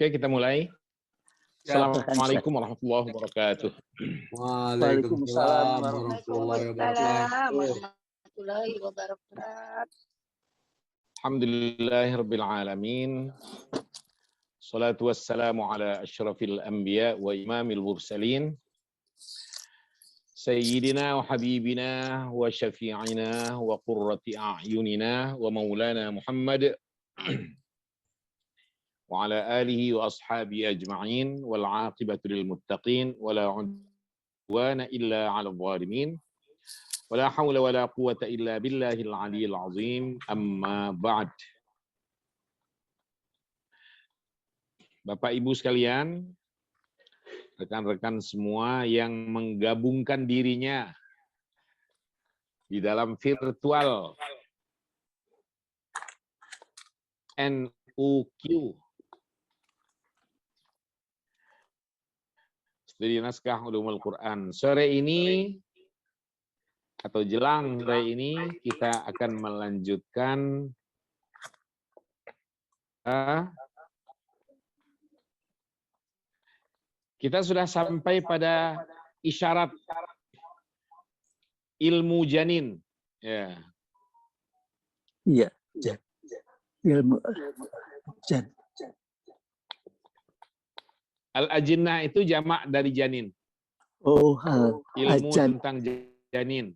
Oke, kita mulai. Ya. Assalamualaikum warahmatullahi wabarakatuh. Waalaikumsalam warahmatullahi wabarakatuh. Alhamdulillahirabbil alamin. Salatu wassalamu ala asyrafil anbiya wa imamil mursalin. Sayyidina wa habibina wa syafi'ina wa qurrati a'yunina wa maulana Muhammad wa ala alihi wa ashabihi ajma'in wal 'aqibatu lil muttaqin wa la 'udwana illa 'alal zalimin. Wala haula wala quwata illa billahil aliyil azim. Amma ba'd. Bapak Ibu sekalian, rekan-rekan semua yang menggabungkan dirinya di dalam virtual NUQ, Studi Naskah Ulumul Quran. Sore ini atau jelang sore ini kita akan melanjutkan kita sudah sampai pada isyarat ilmu janin. Ya. Iya, ilmu jan. Al-ajinnah itu jamak dari janin. Oh, Ilmu ajan. tentang janin.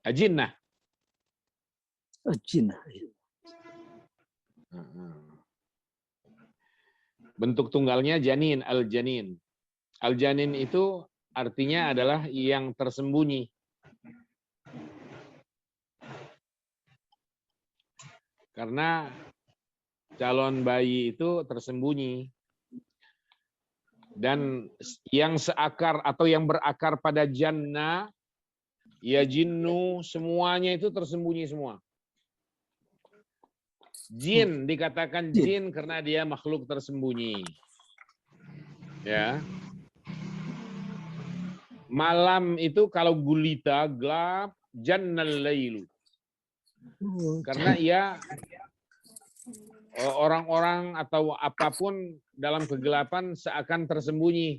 Ajinnah. Ajin. Bentuk tunggalnya janin, al-janin. Al-janin itu artinya adalah yang tersembunyi. Karena calon bayi itu tersembunyi. Dan yang seakar atau yang berakar pada jannah, ya jinnu, semuanya itu tersembunyi semua. Jin dikatakan jin karena dia makhluk tersembunyi. Ya. Malam itu kalau gulita gelap, jannal lailu. Karena ia orang-orang atau apapun dalam kegelapan seakan tersembunyi.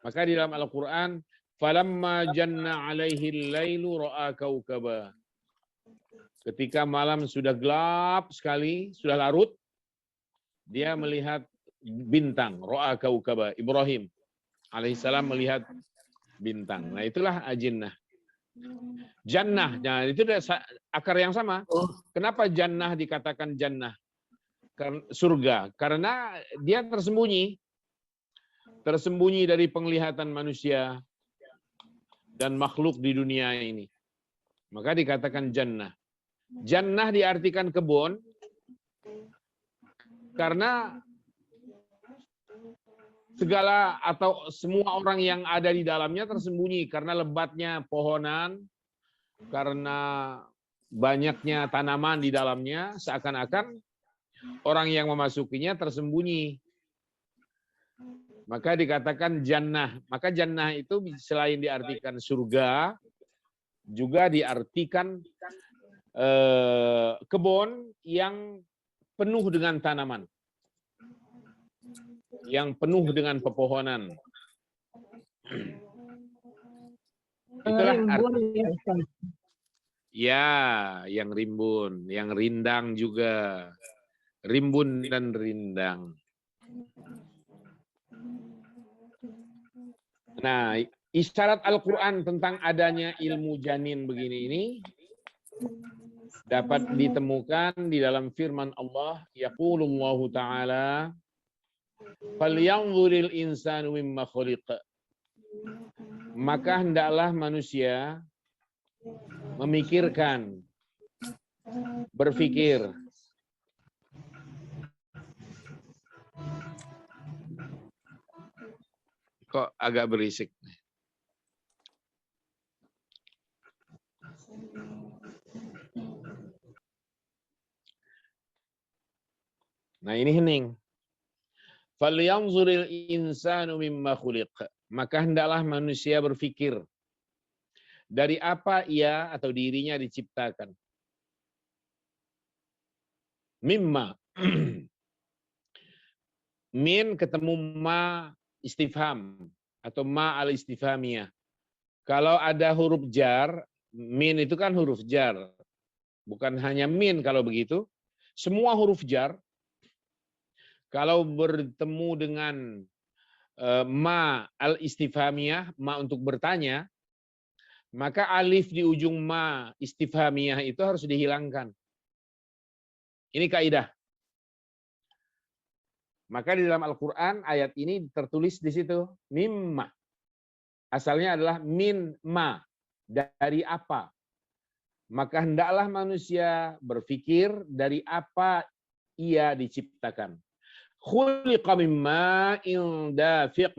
Maka di dalam Al-Qur'an, falamma janna 'alaihi al-lailu ra'a kaukaba. Ketika malam sudah gelap sekali, sudah larut, dia melihat bintang, ra'a kaukaba. Ibrahim alaihissalam melihat bintang. Nah, itulah ajinnah. Jannah, nah itu akar yang sama. Kenapa jannah dikatakan jannah? Surga, karena dia tersembunyi. Tersembunyi dari penglihatan manusia dan makhluk di dunia ini. Maka dikatakan jannah. Jannah diartikan kebun karena segala atau semua orang yang ada di dalamnya tersembunyi karena lebatnya pohonan, karena banyaknya tanaman di dalamnya, seakan-akan orang yang memasukinya tersembunyi. Maka dikatakan jannah. Maka jannah itu selain diartikan surga, juga diartikan kebun yang penuh dengan tanaman, yang penuh dengan pepohonan. Itulah arti. Ya, yang rimbun, yang rindang juga. Rimbun dan rindang. Nah, isyarat Al-Quran tentang adanya ilmu janin begini ini dapat ditemukan di dalam firman Allah, yaqulullahu ta'ala, falyanzuril insanu mimma khuliq. Maka hendaklah manusia memikirkan, berpikir. Kok agak berisik? Nah, ini hening. Falyanzuril insanu mimma khuliq. Maka hendaklah manusia berpikir dari apa ia atau dirinya diciptakan. Mimma. Min ketemu ma istifham atau ma al istifhamiyah. Kalau ada huruf jar, min itu kan huruf jar. Bukan hanya min kalau begitu. Semua huruf jar kalau bertemu dengan ma al istifhamiyah, ma untuk bertanya, maka alif di ujung ma istifhamiyah itu harus dihilangkan. Ini kaidah. Maka di dalam Al-Quran ayat ini tertulis di situ mimma. Asalnya adalah min ma, dari apa. Maka hendaklah manusia berpikir dari apa ia diciptakan. Khuliqa min ma'in dafiq.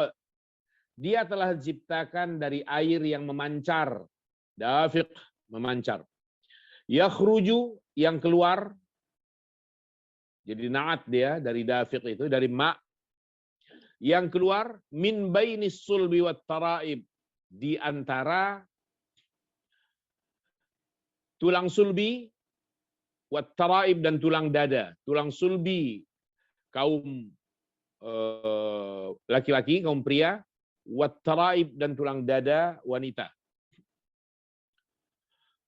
Dia telah diciptakan dari air yang memancar. Dafiq, memancar. Yakhruju, yang keluar. Jadi naat dia dari dafiq itu, dari ma. Yang keluar min bainis sulbi wat taraib, di antara tulang sulbi wat taraib dan tulang dada. Tulang sulbi kaum laki-laki, kaum pria, wat taraib dan tulang dada wanita.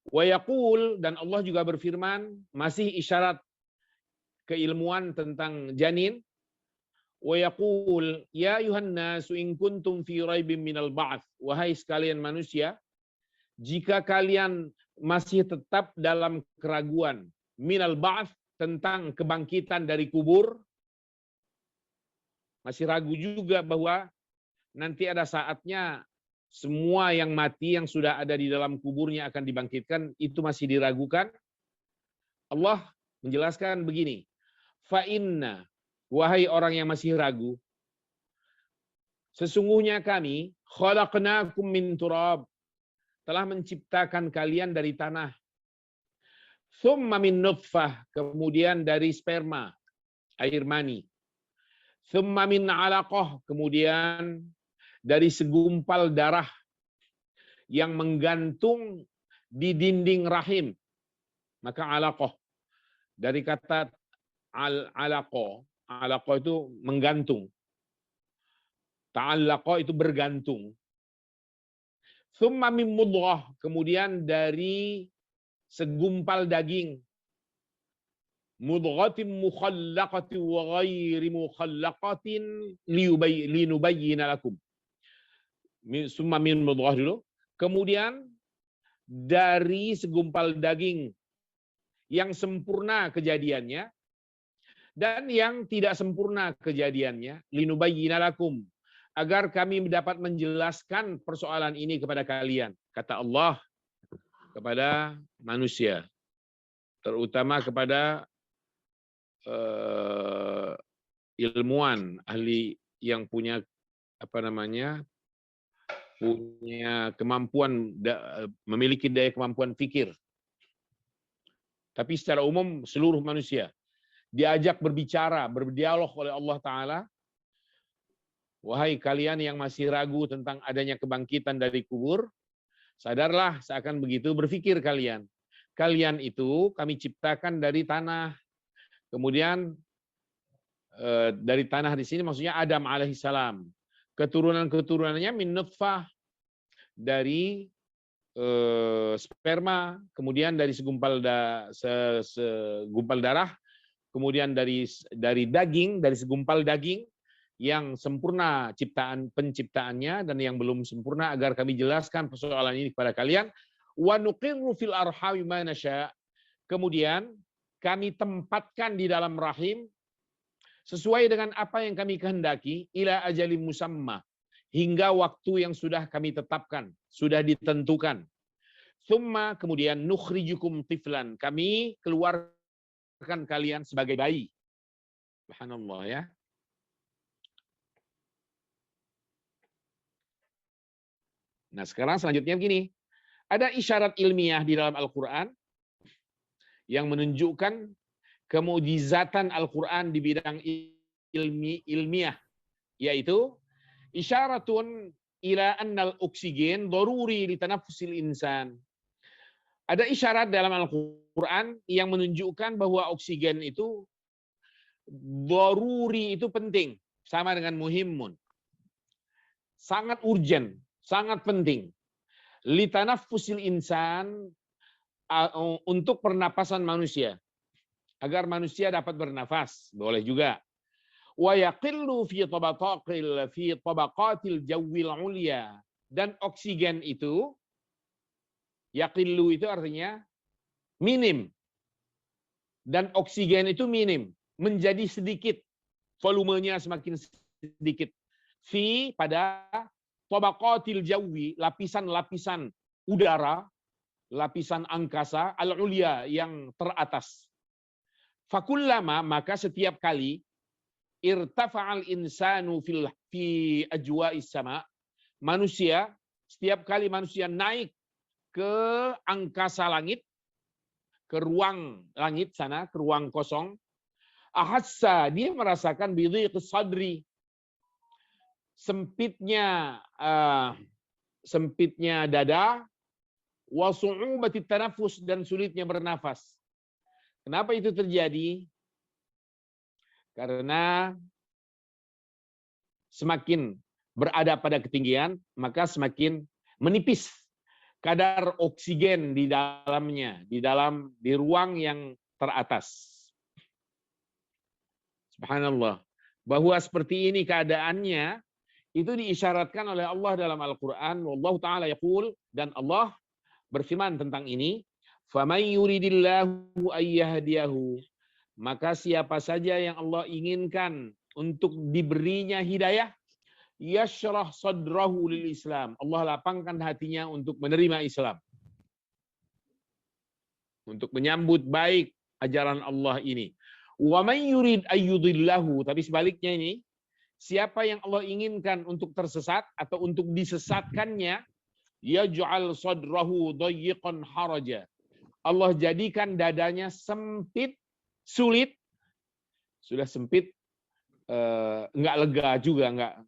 Wa yaqul, dan Allah juga berfirman, masih isyarat keilmuan tentang janin. Wa yaqul ya ayuhan nasu in kuntum fi raibin minal ba'ts, wahai sekalian manusia, jika kalian masih tetap dalam keraguan minal ba'ts, tentang kebangkitan dari kubur, masih ragu juga bahwa nanti ada saatnya semua yang mati yang sudah ada di dalam kuburnya akan dibangkitkan, itu masih diragukan. Allah menjelaskan begini, fa inna, wahai orang yang masih ragu, sesungguhnya kami khalaqnakum min turab, telah menciptakan kalian dari tanah. Thumma min nutfah, kemudian dari sperma, air mani. Thumma min alaqah, kemudian dari segumpal darah yang menggantung di dinding rahim. Maka alaqah, dari kata alaqah, alaqah itu menggantung. Ta'allaqa itu bergantung. Thumma min mudghah, kemudian dari segumpal daging. Mudghatin mukhallaqatin wa ghairi mukhallaqatin linubayyina lakum. Summa min mudghah dulu. Kemudian dari segumpal daging yang sempurna kejadiannya dan yang tidak sempurna kejadiannya, linubayyina lakum, agar kami dapat menjelaskan persoalan ini kepada kalian, kata Allah kepada manusia, terutama kepada ilmuwan, ahli yang punya punya kemampuan, memiliki daya kemampuan fikir. Tapi secara umum seluruh manusia diajak berbicara, berdialog oleh Allah Ta'ala. Wahai kalian yang masih ragu tentang adanya kebangkitan dari kubur, sadarlah, seakan begitu berpikir kalian. Kalian itu kami ciptakan dari tanah. Kemudian dari tanah di sini maksudnya Adam alaihissalam. Keturunan-keturunannya min nutfah, dari sperma, kemudian dari segumpal darah, kemudian dari daging, dari segumpal daging yang sempurna penciptaannya dan yang belum sempurna, agar kami jelaskan persoalan ini kepada kalian. Wa nuqirru fil arhami ma nasya. Kemudian kami tempatkan di dalam rahim sesuai dengan apa yang kami kehendaki, ila ajalim musamma, hingga waktu yang sudah kami tetapkan, sudah ditentukan. Tsumma, kemudian nukhrijukum tiflan, kami keluarkan kalian sebagai bayi. Subhanallah ya. Nah, sekarang selanjutnya begini. Ada isyarat ilmiah di dalam Al-Qur'an yang menunjukkan kemujizatan Al-Quran di bidang ilmiah, yaitu isyaratun ila annal oksigen daruri li tanaffusil insan. Ada isyarat dalam Al-Quran yang menunjukkan bahwa oksigen itu daruri, itu penting, sama dengan muhimmun. Sangat urgent, sangat penting. Litanaffusil insan, untuk pernapasan manusia. Agar manusia dapat bernafas, boleh juga. Wa yaqillu fi tabaqatil jawil ulya. Dan oksigen itu, yaqillu itu artinya minim. Dan oksigen itu minim, menjadi sedikit. Volumenya semakin sedikit. Fi pada tabaqatil jawi, lapisan-lapisan udara, lapisan angkasa al-ulya yang teratas. Fakullama, maka setiap kali irtafa'al insanu fi ajwa'is sama, manusia, setiap kali manusia naik ke angkasa langit, ke ruang langit sana, ke ruang kosong, ahassa, dia merasakan bidhiqis sadri, sempitnya dada, wa su'ubatit tanaffus, dan sulitnya bernafas. Kenapa itu terjadi? Karena semakin berada pada ketinggian, maka semakin menipis kadar oksigen di dalamnya, di ruang yang teratas. Subhanallah. Bahwa seperti ini keadaannya, itu diisyaratkan oleh Allah dalam Al-Quran. Wallahu ta'ala yaqul, dan Allah berfirman tentang ini, faman yuridillahu ayyahdiyahu, maka siapa saja yang Allah inginkan untuk diberinya hidayah, yashrah sadrahu lil Islam, Allah lapangkan hatinya untuk menerima Islam, untuk menyambut baik ajaran Allah ini. Wa man yurid ayyudillahu, tapi sebaliknya ini, siapa yang Allah inginkan untuk tersesat atau untuk disesatkannya, yaj'al sadrahu dayyiqan haraja, Allah jadikan dadanya sempit, sulit, sudah sempit, enggak lega juga, enggak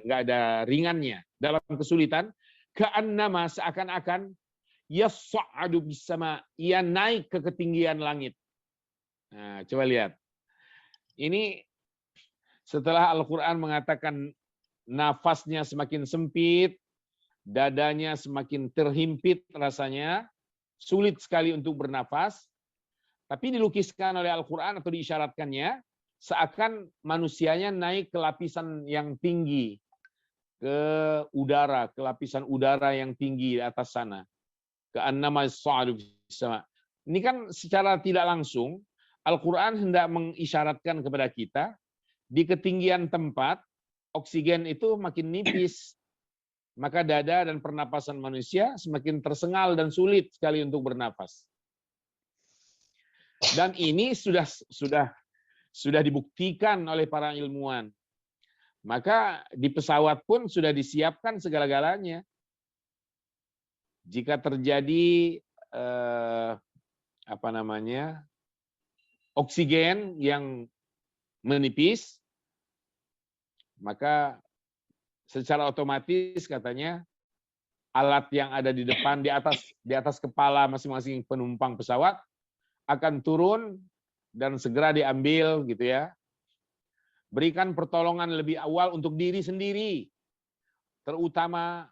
ada ringannya dalam kesulitan. Ka'annama, seakan-akan yas'adu bis sama, ia naik ke ketinggian langit. Nah, coba lihat. Ini setelah Al-Quran mengatakan nafasnya semakin sempit, dadanya semakin terhimpit rasanya, sulit sekali untuk bernafas, tapi dilukiskan oleh Al-Quran atau diisyaratkannya, seakan manusianya naik ke lapisan yang tinggi, ke udara, ke lapisan udara yang tinggi di atas sana. Ka'annama yas'adu bis sama. Ini kan secara tidak langsung, Al-Quran hendak mengisyaratkan kepada kita, di ketinggian tempat, oksigen itu makin nipis, maka dada dan pernapasan manusia semakin tersengal dan sulit sekali untuk bernafas. Dan ini sudah dibuktikan oleh para ilmuwan. Maka di pesawat pun sudah disiapkan segala-galanya. Jika terjadi oksigen yang menipis, maka secara otomatis katanya alat yang ada di depan, di atas kepala masing-masing penumpang pesawat akan turun dan segera diambil gitu ya. Berikan pertolongan lebih awal untuk diri sendiri. Terutama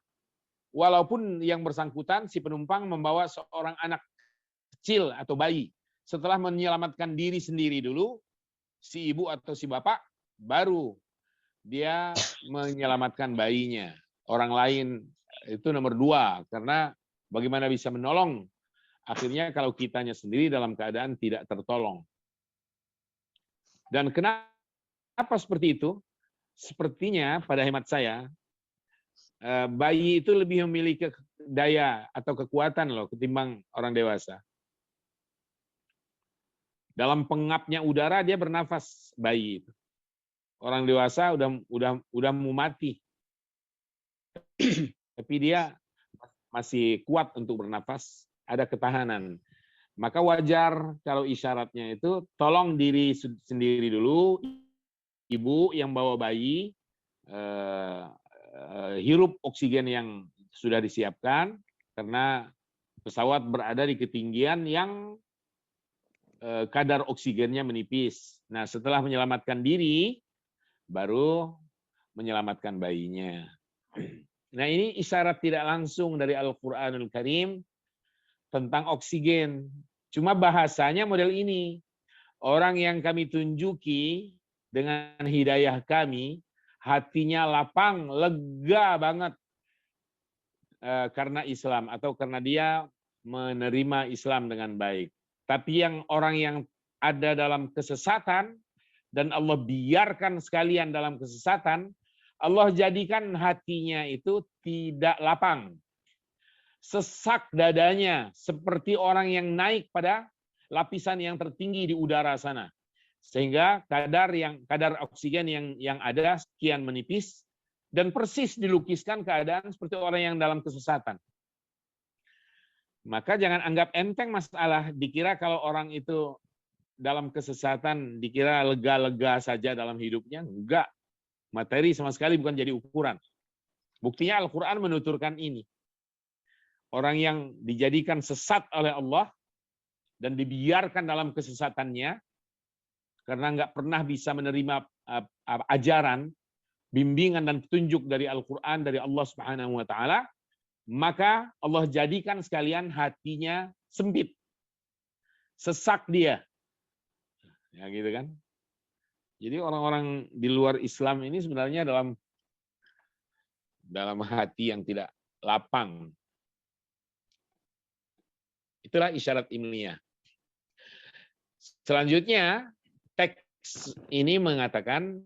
walaupun yang bersangkutan si penumpang membawa seorang anak kecil atau bayi. Setelah menyelamatkan diri sendiri dulu, si ibu atau si bapak baru dia menyelamatkan bayinya. Orang lain itu nomor 2, karena bagaimana bisa menolong akhirnya kalau kitanya sendiri dalam keadaan tidak tertolong. Dan kenapa seperti itu? Sepertinya pada hemat saya, bayi itu lebih memiliki daya atau kekuatan loh ketimbang orang dewasa. Dalam pengapnya udara dia bernafas, bayi itu. Orang dewasa udah mau mati. Tapi dia masih kuat untuk bernafas, ada ketahanan. Maka wajar kalau isyaratnya itu tolong diri sendiri dulu, ibu yang bawa bayi, hirup oksigen yang sudah disiapkan, karena pesawat berada di ketinggian yang kadar oksigennya menipis. Nah, setelah menyelamatkan diri, baru menyelamatkan bayinya. Nah, ini isyarat tidak langsung dari Al-Quranul Karim tentang oksigen. Cuma bahasanya model ini. Orang yang kami tunjuki dengan hidayah kami, hatinya lapang, lega banget karena Islam atau karena dia menerima Islam dengan baik. Tapi yang orang yang ada dalam kesesatan dan Allah biarkan sekalian dalam kesesatan, Allah jadikan hatinya itu tidak lapang. Sesak dadanya seperti orang yang naik pada lapisan yang tertinggi di udara sana. Sehingga kadar oksigen yang ada sekian menipis dan persis dilukiskan keadaan seperti orang yang dalam kesesatan. Maka jangan anggap enteng masalah, dikira kalau orang itu dalam kesesatan dikira lega-lega saja dalam hidupnya. Enggak. Materi sama sekali bukan jadi ukuran. Buktinya Al-Quran menuturkan ini. Orang yang dijadikan sesat oleh Allah dan dibiarkan dalam kesesatannya karena nggak pernah bisa menerima ajaran, bimbingan dan petunjuk dari Al-Quran, dari Allah Subhanahu wa Ta'ala, maka Allah jadikan sekalian hatinya sempit, sesak dia, ya gitu kan. Jadi orang-orang di luar Islam ini sebenarnya dalam hati yang tidak lapang. Itulah isyarat ilmiah. Selanjutnya, teks ini mengatakan,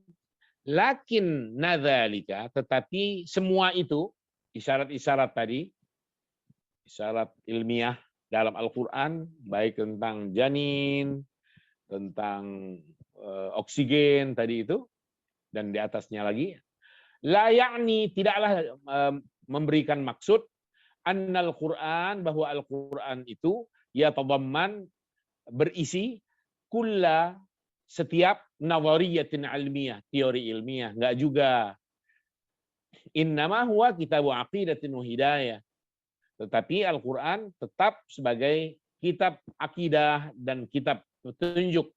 lakin nadzalika, tetapi semua itu, isyarat-isyarat tadi, isyarat ilmiah dalam Al-Quran, baik tentang janin, tentang oksigen tadi itu, dan di atasnya lagi, la ya'ni, tidaklah memberikan maksud, annal Quran, bahwa Al-Quran itu yatadamman, berisi kulla, setiap nawariyatin ilmiah, teori ilmiah, enggak juga. Innama huwa kitabu aqidatin wa hidayah. Tetapi Al-Quran tetap sebagai kitab akidah dan kitab petunjuk.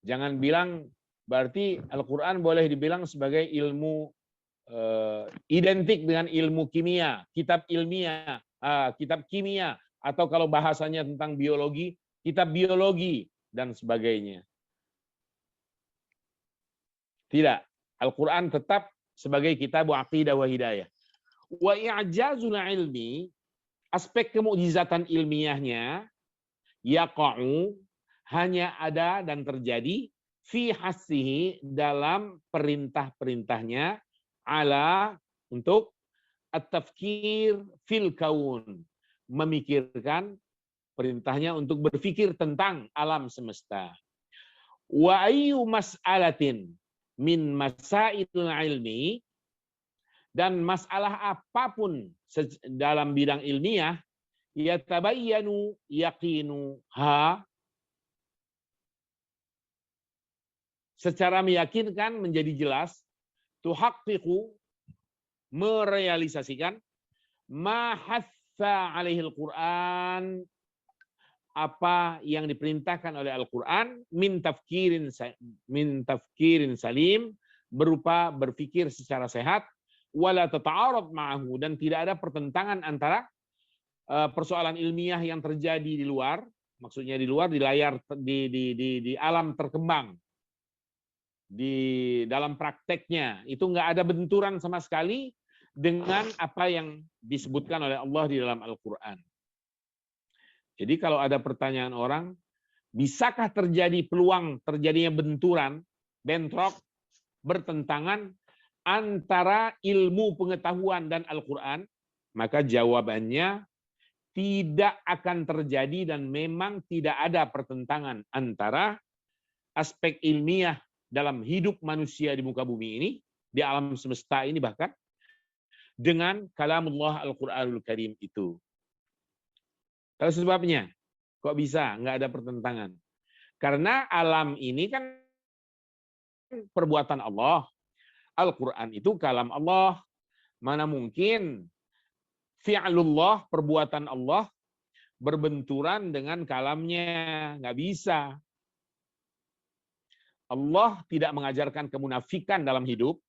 Jangan bilang berarti Al-Quran boleh dibilang sebagai ilmu identik dengan ilmu kimia, kitab ilmiah, kitab kimia, atau kalau bahasanya tentang biologi, kitab biologi, dan sebagainya. Tidak. Al-Quran tetap sebagai kitab aqidah wa hidayah. Wa i'jazul ilmi, aspek kemukjizatan ilmiahnya, yaqa'u, hanya ada dan terjadi, fi hassihi, dalam perintah-perintahnya, ala, untuk at-tafkir fil kaun, memikirkan, perintahnya untuk berpikir tentang alam semesta. Wa ayyu mas'alatin min masail ilmi, dan masalah apapun dalam bidang ilmiah, yatabayyanu yaqinuha, secara meyakinkan menjadi jelas, tuhaqqiqu, merealisasikan, ma hatha alaihil Quran, apa yang diperintahkan oleh Al-Quran, min tafkirin salim, berupa berpikir secara sehat, wala tata'arad ma'ahu, dan tidak ada pertentangan antara persoalan ilmiah yang terjadi di luar, maksudnya di luar, di layar, di alam terkembang, di dalam prakteknya, itu nggak ada benturan sama sekali dengan apa yang disebutkan oleh Allah di dalam Al-Quran. Jadi kalau ada pertanyaan orang, bisakah terjadi peluang terjadinya benturan, bentrok, bertentangan antara ilmu pengetahuan dan Al-Quran? Maka jawabannya tidak akan terjadi dan memang tidak ada pertentangan antara aspek ilmiah dalam hidup manusia di muka bumi ini, di alam semesta ini bahkan, dengan kalamullah Al-Quranul Karim itu. Tahu sebabnya? Kok bisa nggak ada pertentangan? Karena alam ini kan perbuatan Allah. Al-Quran itu kalam Allah. Mana mungkin fi'lullah, perbuatan Allah, berbenturan dengan kalamnya. Nggak bisa. Allah tidak mengajarkan kemunafikan dalam hidup.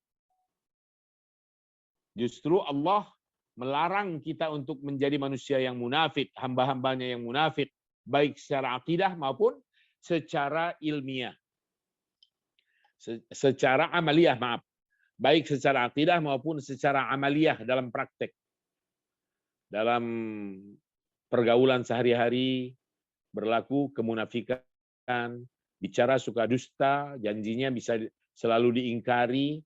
Justru Allah melarang kita untuk menjadi manusia yang munafik, hamba-hambanya yang munafik, baik secara akidah maupun secara ilmiah. Secara amaliyah, maaf. Baik secara akidah maupun secara amaliyah dalam praktek. Dalam pergaulan sehari-hari berlaku kemunafikan, bicara suka dusta, janjinya bisa selalu diingkari.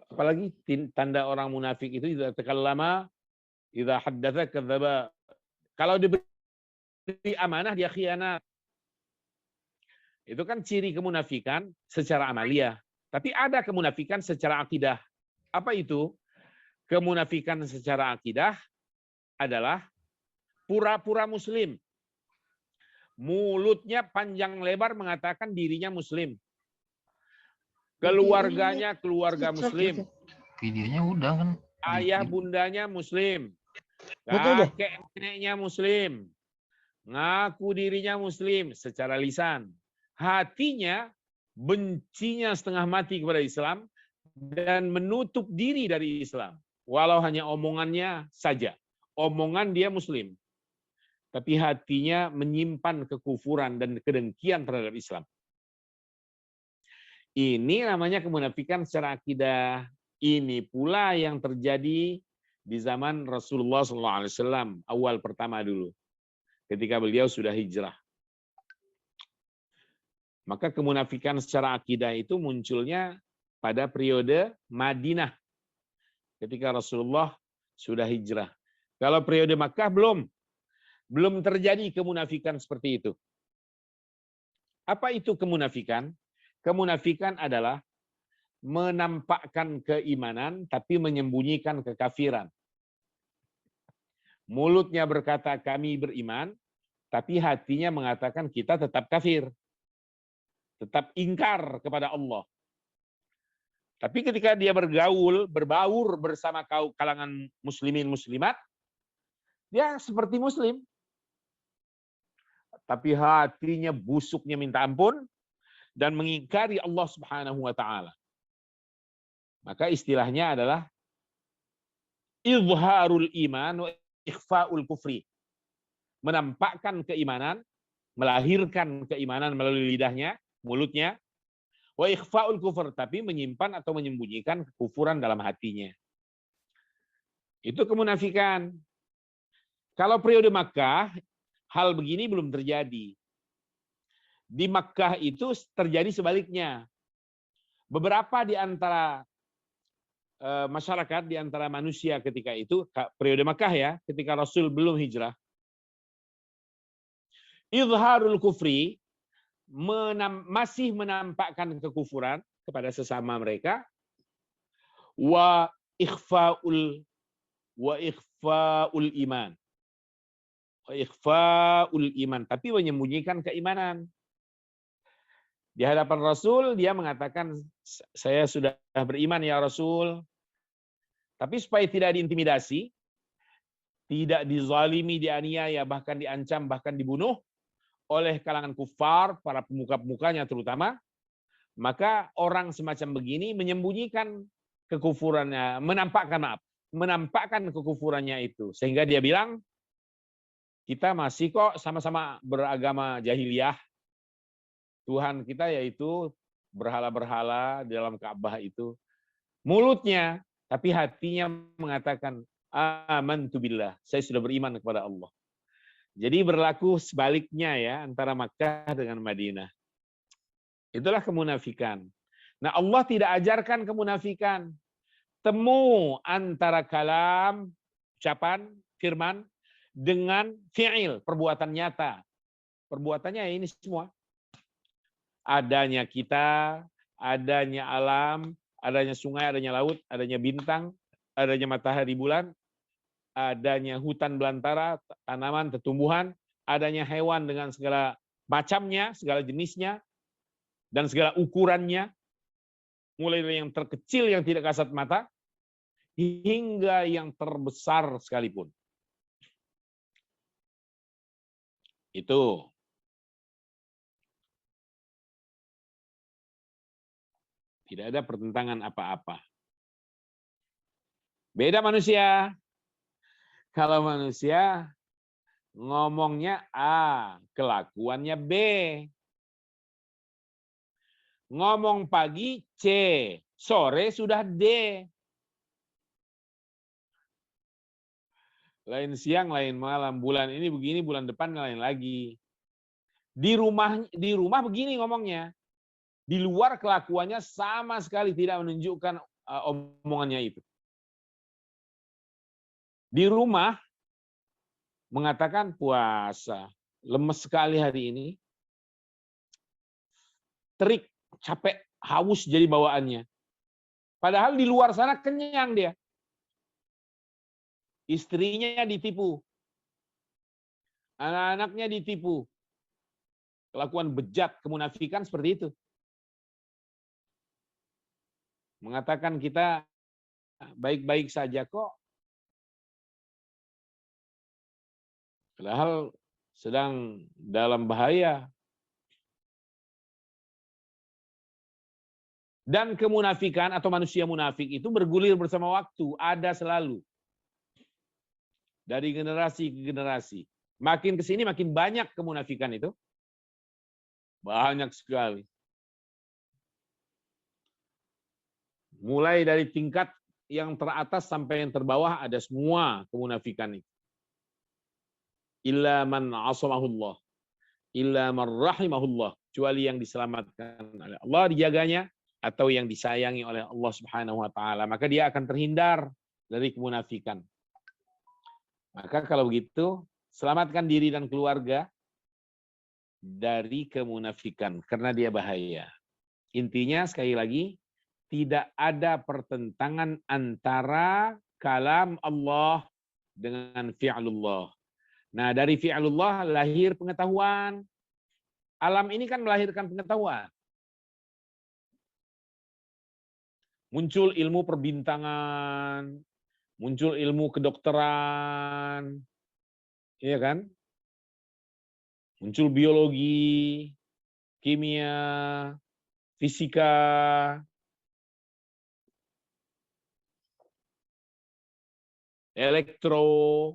Apalagi tanda orang munafik itu idza takallama, idza haddatsa kadzdzaba. Kalau diberi amanah dia khianat. Itu kan ciri kemunafikan secara amaliyah. Tapi ada kemunafikan secara akidah. Apa itu? Kemunafikan secara akidah adalah pura-pura muslim. Mulutnya panjang lebar mengatakan dirinya muslim. Keluarganya keluarga muslim. Videonya udah kan. Ayah bundanya muslim. Betul deh. Kakek neneknya muslim. Ngaku dirinya muslim secara lisan. Hatinya bencinya setengah mati kepada Islam dan menutup diri dari Islam. Walau hanya omongannya saja. Omongan dia muslim. Tapi hatinya menyimpan kekufuran dan kedengkian terhadap Islam. Ini namanya kemunafikan secara akidah. Ini pula yang terjadi di zaman Rasulullah SAW, awal pertama dulu. Ketika beliau sudah hijrah. Maka kemunafikan secara akidah itu munculnya pada periode Madinah. Ketika Rasulullah sudah hijrah. Kalau periode Makkah belum terjadi kemunafikan seperti itu. Apa itu kemunafikan? Kemunafikan adalah menampakkan keimanan tapi menyembunyikan kekafiran. Mulutnya berkata kami beriman, tapi hatinya mengatakan kita tetap kafir. Tetap ingkar kepada Allah. Tapi ketika dia berbaur bersama kalangan muslimin muslimat, dia seperti muslim. Tapi hatinya busuknya minta ampun dan mengingkari Allah Subhanahu wa taala. Maka istilahnya adalah izharul iman wa ikhfaul kufri. Menampakkan keimanan, melahirkan keimanan melalui lidahnya, mulutnya, wa ikhfaul kufur, tapi menyimpan atau menyembunyikan kekufuran dalam hatinya. Itu kemunafikan. Kalau periode Makkah, hal begini belum terjadi. Di Makkah itu terjadi sebaliknya. Beberapa di antara masyarakat, di antara manusia ketika itu, periode Makkah ya, ketika Rasul belum hijrah, izharul kufri, masih menampakkan kekufuran kepada sesama mereka, wa ikhfaul iman. Wa ikhfaul iman, tapi menyembunyikan keimanan. Di hadapan Rasul dia mengatakan saya sudah beriman ya Rasul. Tapi supaya tidak diintimidasi, tidak dizalimi, dianiaya, bahkan diancam, bahkan dibunuh oleh kalangan kufar, para pemuka-pemukanya terutama, maka orang semacam begini menyembunyikan kekufurannya, menampakkan kekufurannya itu. Sehingga dia bilang, kita masih kok sama-sama beragama jahiliyah. Tuhan kita yaitu berhala-berhala di dalam Ka'bah itu. Mulutnya, tapi hatinya mengatakan, amantu billah, saya sudah beriman kepada Allah. Jadi berlaku sebaliknya ya antara Makkah dengan Madinah. Itulah kemunafikan. Nah, Allah tidak ajarkan kemunafikan. Temu antara kalam, ucapan, firman dengan fi'il, perbuatan nyata. Perbuatannya ini semua. Adanya kita, adanya alam, adanya sungai, adanya laut, adanya bintang, adanya matahari bulan, adanya hutan belantara, tanaman, tumbuhan, adanya hewan dengan segala macamnya, segala jenisnya, dan segala ukurannya, mulai dari yang terkecil yang tidak kasat mata, hingga yang terbesar sekalipun. Itu. Tidak ada pertentangan apa-apa. Beda manusia. Kalau manusia ngomongnya A, kelakuannya B. Ngomong pagi C, sore sudah D. Lain siang, lain malam. Bulan ini begini, bulan depan lain lagi. Di rumah begini ngomongnya. Di luar kelakuannya sama sekali tidak menunjukkan omongannya itu. Di rumah mengatakan puasa, lemes sekali hari ini, terik, capek, haus jadi bawaannya. Padahal di luar sana kenyang dia. Istrinya ditipu. Anak-anaknya ditipu. Kelakuan bejat, kemunafikan seperti itu. Mengatakan kita baik-baik saja kok. Padahal sedang dalam bahaya. Dan kemunafikan atau manusia munafik itu bergulir bersama waktu, ada selalu. Dari generasi ke generasi. Makin ke sini makin banyak kemunafikan itu. Banyak sekali. Mulai dari tingkat yang teratas sampai yang terbawah ada semua kemunafikan itu. Illa man asamahullah. Illa man rahimahullah. Kecuali yang diselamatkan oleh Allah, dijaganya, atau yang disayangi oleh Allah Subhanahu wa taala, maka dia akan terhindar dari kemunafikan. Maka kalau begitu, selamatkan diri dan keluarga dari kemunafikan karena dia bahaya. Intinya sekali lagi, tidak ada pertentangan antara kalam Allah dengan fi'lullah. Nah, dari fi'lullah lahir pengetahuan. Alam ini kan melahirkan pengetahuan. Muncul ilmu perbintangan, muncul ilmu kedokteran, iya kan? Muncul biologi, kimia, fisika, elektro,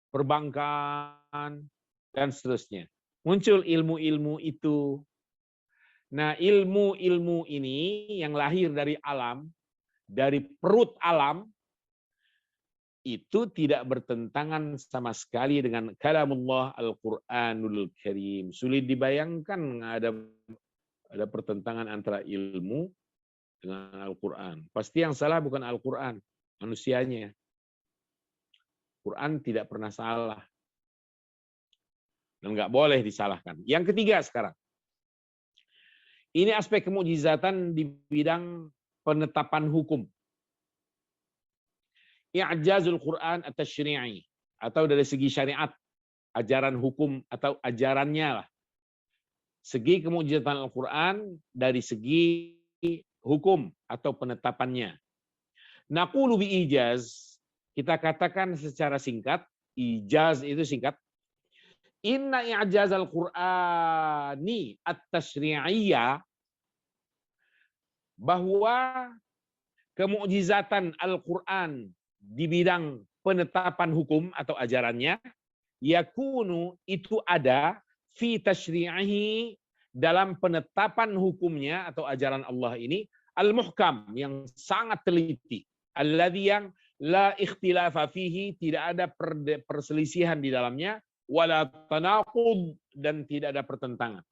perbankan, dan seterusnya. Muncul ilmu-ilmu itu. Nah, ilmu-ilmu ini yang lahir dari alam, dari perut alam, itu tidak bertentangan sama sekali dengan kalamullah Al-Quranul Karim. Sulit dibayangkan ada pertentangan antara ilmu dengan Al-Quran. Pasti yang salah bukan Al-Quran, manusianya. Quran tidak pernah salah. Dan nggak boleh disalahkan. Yang ketiga sekarang. Ini aspek kemukjizatan di bidang penetapan hukum. I'jazul Quran at-tashri'i, atau dari segi syariat, ajaran hukum atau ajarannya lah. Segi kemukjizatan Al-Quran dari segi hukum atau penetapannya. Naqulu bi ijaz, kita katakan secara singkat, ijaz itu singkat. Inna i'jazal Qur'ani at-tashri'iyya, bahwa kemukjizatan Al-Quran di bidang penetapan hukum atau ajarannya, yakunu itu ada fi tashri'ihi, dalam penetapan hukumnya atau ajaran Allah ini, al-muhkam, yang sangat teliti, alladzi yang la ikhtilafa fihi, tidak ada perselisihan di dalamnya, wala tanaqud, dan tidak ada pertentangan.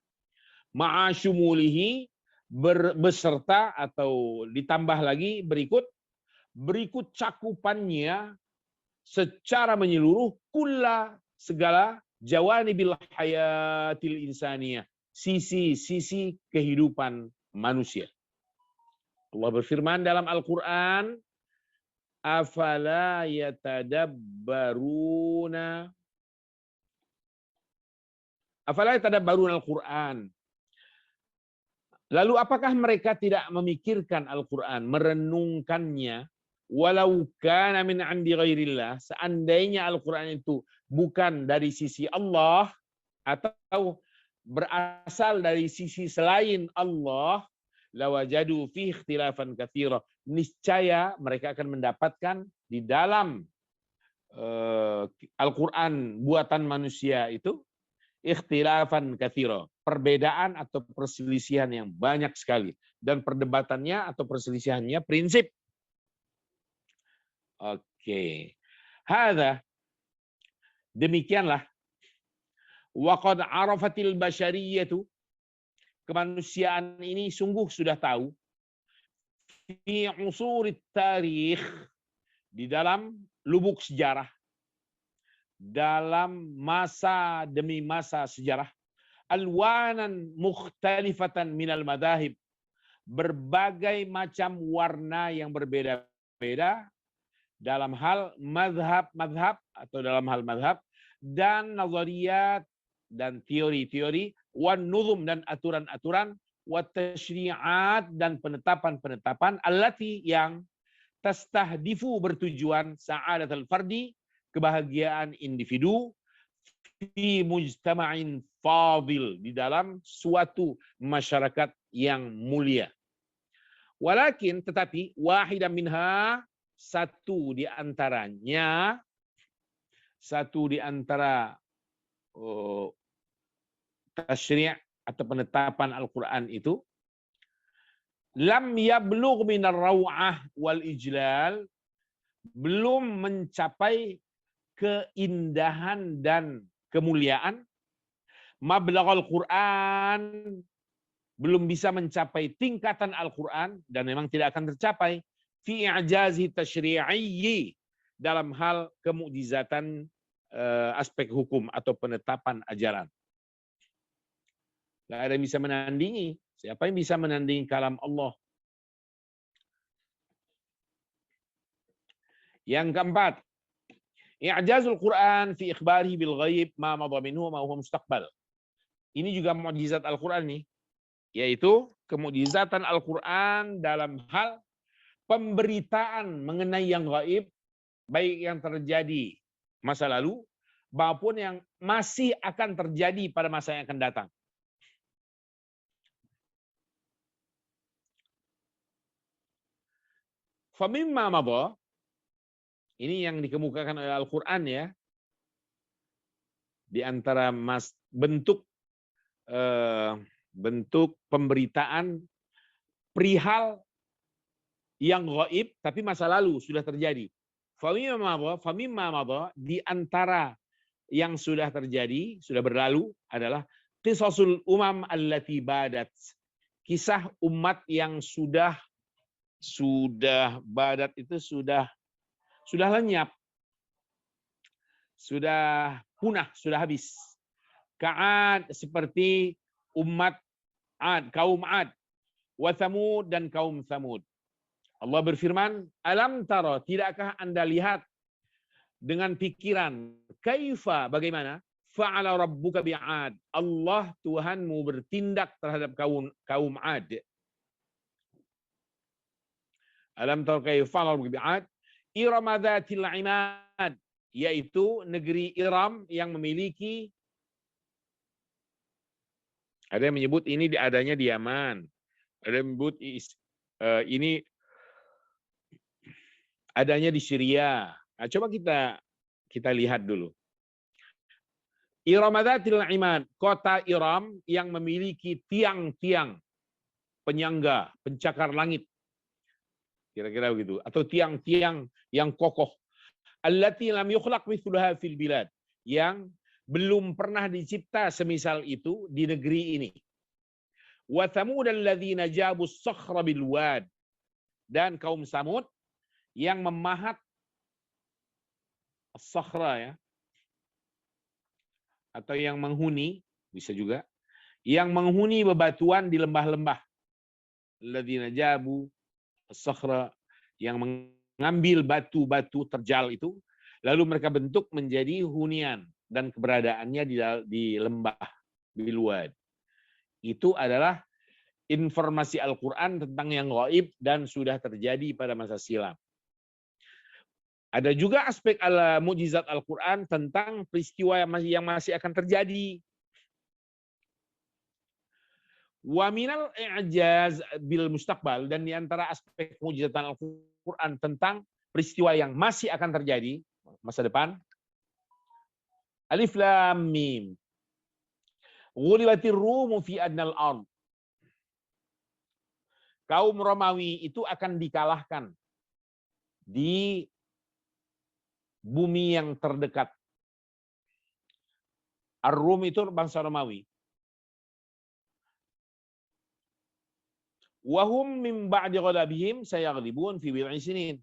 Ma'asyumulihi, beserta atau ditambah lagi berikut cakupannya secara menyeluruh kulla, segala jawanibil hayatil insaniyah, sisi-sisi kehidupan manusia. Allah berfirman dalam Al-Quran, afala yatadabbaruna Al-Quran. Lalu apakah mereka tidak memikirkan Al-Quran, merenungkannya, walau kana min 'indi ghairillah, seandainya Al-Qur'an itu bukan dari sisi Allah atau berasal dari sisi selain Allah, lawajadu fi ikhtilafan katsira, niscaya mereka akan mendapatkan di dalam Al-Qur'an buatan manusia itu ikhtilafan katsira, perbedaan atau perselisihan yang banyak sekali, dan perdebatannya atau perselisihannya prinsip. Oke. Hadza, demikianlah, waqad arafatil basyariyatu, kemanusiaan ini sungguh sudah tahu, fi usurit tarikh, di dalam lubuk sejarah, dalam masa demi masa sejarah, alwanan mukhtalifatan minal madahib, berbagai macam warna yang berbeda-beda dalam hal madhab atau dalam hal madhab, dan nazariyat dan teori-teori, wan nuzum dan aturan-aturan, wat tashri'at dan penetapan-penetapan, allati yang tastahdifu bertujuan sa'adatul fardi, kebahagiaan individu, fi mujtama'in fadil, di dalam suatu masyarakat yang mulia. Walakin, tetapi, wahidan minha, satu di antaranya, satu di antara tasyri' atau penetapan Al-Quran itu, lam yablugh minar raw'ah wal ijlal, belum mencapai keindahan dan kemuliaan, mablaghal Quran, belum bisa mencapai tingkatan Al-Quran, dan memang tidak akan tercapai, fi i'jazi tasyri'i, dalam hal kemukjizatan aspek hukum atau penetapan ajaran. Tidak ada yang bisa menandingi. Siapa yang bisa menandingi kalam Allah? Yang keempat, i'jazul Quran fi ikhbarihi bil ghaib ma madha minhu ma huwa mustaqbal. Ini juga mukjizat Al-Quran nih, yaitu kemukjizatan Al-Quran dalam hal pemberitaan mengenai yang gaib, baik yang terjadi masa lalu maupun yang masih akan terjadi pada masa yang akan datang. Famimma madha, ini yang dikemukakan oleh Al-Quran ya, di antara bentuk pemberitaan perihal yang gaib tapi masa lalu sudah terjadi. Famimma madha, di antara yang sudah terjadi, sudah berlalu, adalah qisasul umam allati badat, kisah umat yang sudah badat itu sudah lenyap, sudah punah, sudah habis. Ka'ad, seperti umat Ad, kaum Ad, wa Thamud, dan kaum Thamud. Allah berfirman, alam tara, tidakkah Anda lihat dengan pikiran, kaifa, bagaimana, fa'ala rabbuka bi'ad, Allah Tuhanmu bertindak terhadap kaum Ad. Alam tara kaifa fa'ala rabbuka bi'ad, Iram dzatil imad, yaitu negeri Iram yang memiliki, ada yang menyebut ini adanya di Yaman, ada yang menyebut ini adanya di Syria. Nah, coba kita lihat dulu. Iram dzatil imad, kota Iram yang memiliki tiang-tiang penyangga, pencakar langit. Kira-kira begitu, atau tiang-tiang yang kokoh. Allati lam yukhlaq mithluha fil bilad, yang belum pernah dicipta semisal itu di negeri ini. Wa thamud alladzina jabu as-sakhra bil wad, dan kaum Samud yang memahat as-sakhra ya, atau yang menghuni, bisa juga yang menghuni bebatuan di lembah-lembah. Alladzina jabu as-sakhra, yang mengambil batu-batu terjal itu, lalu mereka bentuk menjadi hunian, dan keberadaannya di lembah Bilwad. Itu adalah informasi Al-Quran tentang yang gaib dan sudah terjadi pada masa silam. Ada juga aspek mukjizat Al-Quran tentang peristiwa yang masih akan terjadi. Wa minal i'jaz bil mustaqbal, dan di antara aspek mukjizat Al-Quran tentang peristiwa yang masih akan terjadi masa depan. Alif Lam Mim. Ghulibatir Rum fi adnal ard. Kaum Romawi itu akan dikalahkan di bumi yang terdekat. Ar-Rum itu bangsa Romawi. Wahum min ba'di ghalabihim sayaghlibun fi bid'i sinin.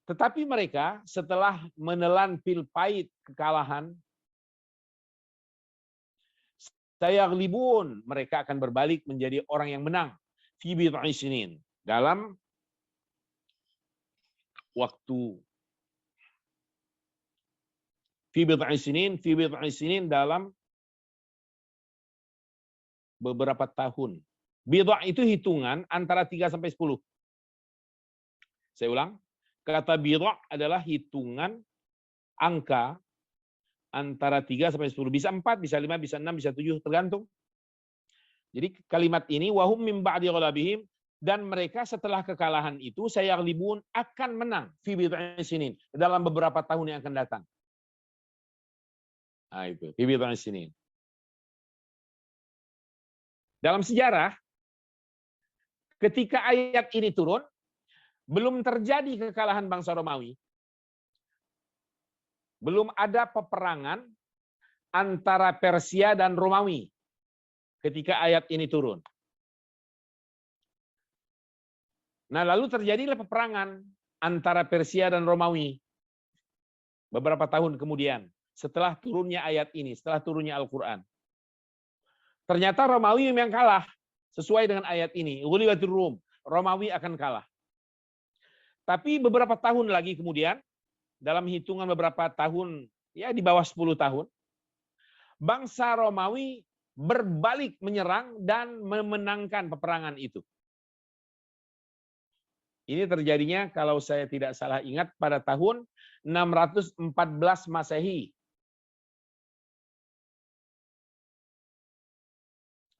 Tetapi mereka setelah menelan pil pahit kekalahan, sayaghlibun, mereka akan berbalik menjadi orang yang menang fi bid'i sinin, dalam waktu fi bid'i sinin dalam beberapa tahun. Bid'ah itu hitungan antara 3 sampai 10. Saya ulang, kata bid'ah adalah hitungan angka antara 3 sampai 10. Bisa 4, bisa 5, bisa 6, bisa 7, tergantung. Jadi kalimat ini wahum min ba'di ghalabihim, dan mereka setelah kekalahan itu sayaghlibun, akan menang fi bid'i sinin, dalam beberapa tahun yang akan datang. Nah, itu fi bid'i sinin. Dalam sejarah, ketika ayat ini turun, belum terjadi kekalahan bangsa Romawi. Belum ada peperangan antara Persia dan Romawi ketika ayat ini turun. Nah, lalu terjadilah peperangan antara Persia dan Romawi beberapa tahun kemudian setelah turunnya ayat ini, setelah turunnya Al-Quran. Ternyata Romawi yang kalah sesuai dengan ayat ini. Ghulibatir Rum, Romawi akan kalah. Tapi beberapa tahun lagi kemudian, dalam hitungan beberapa tahun, ya di bawah 10 tahun, bangsa Romawi berbalik menyerang dan memenangkan peperangan itu. Ini terjadinya, kalau saya tidak salah ingat, pada tahun 614 Masehi.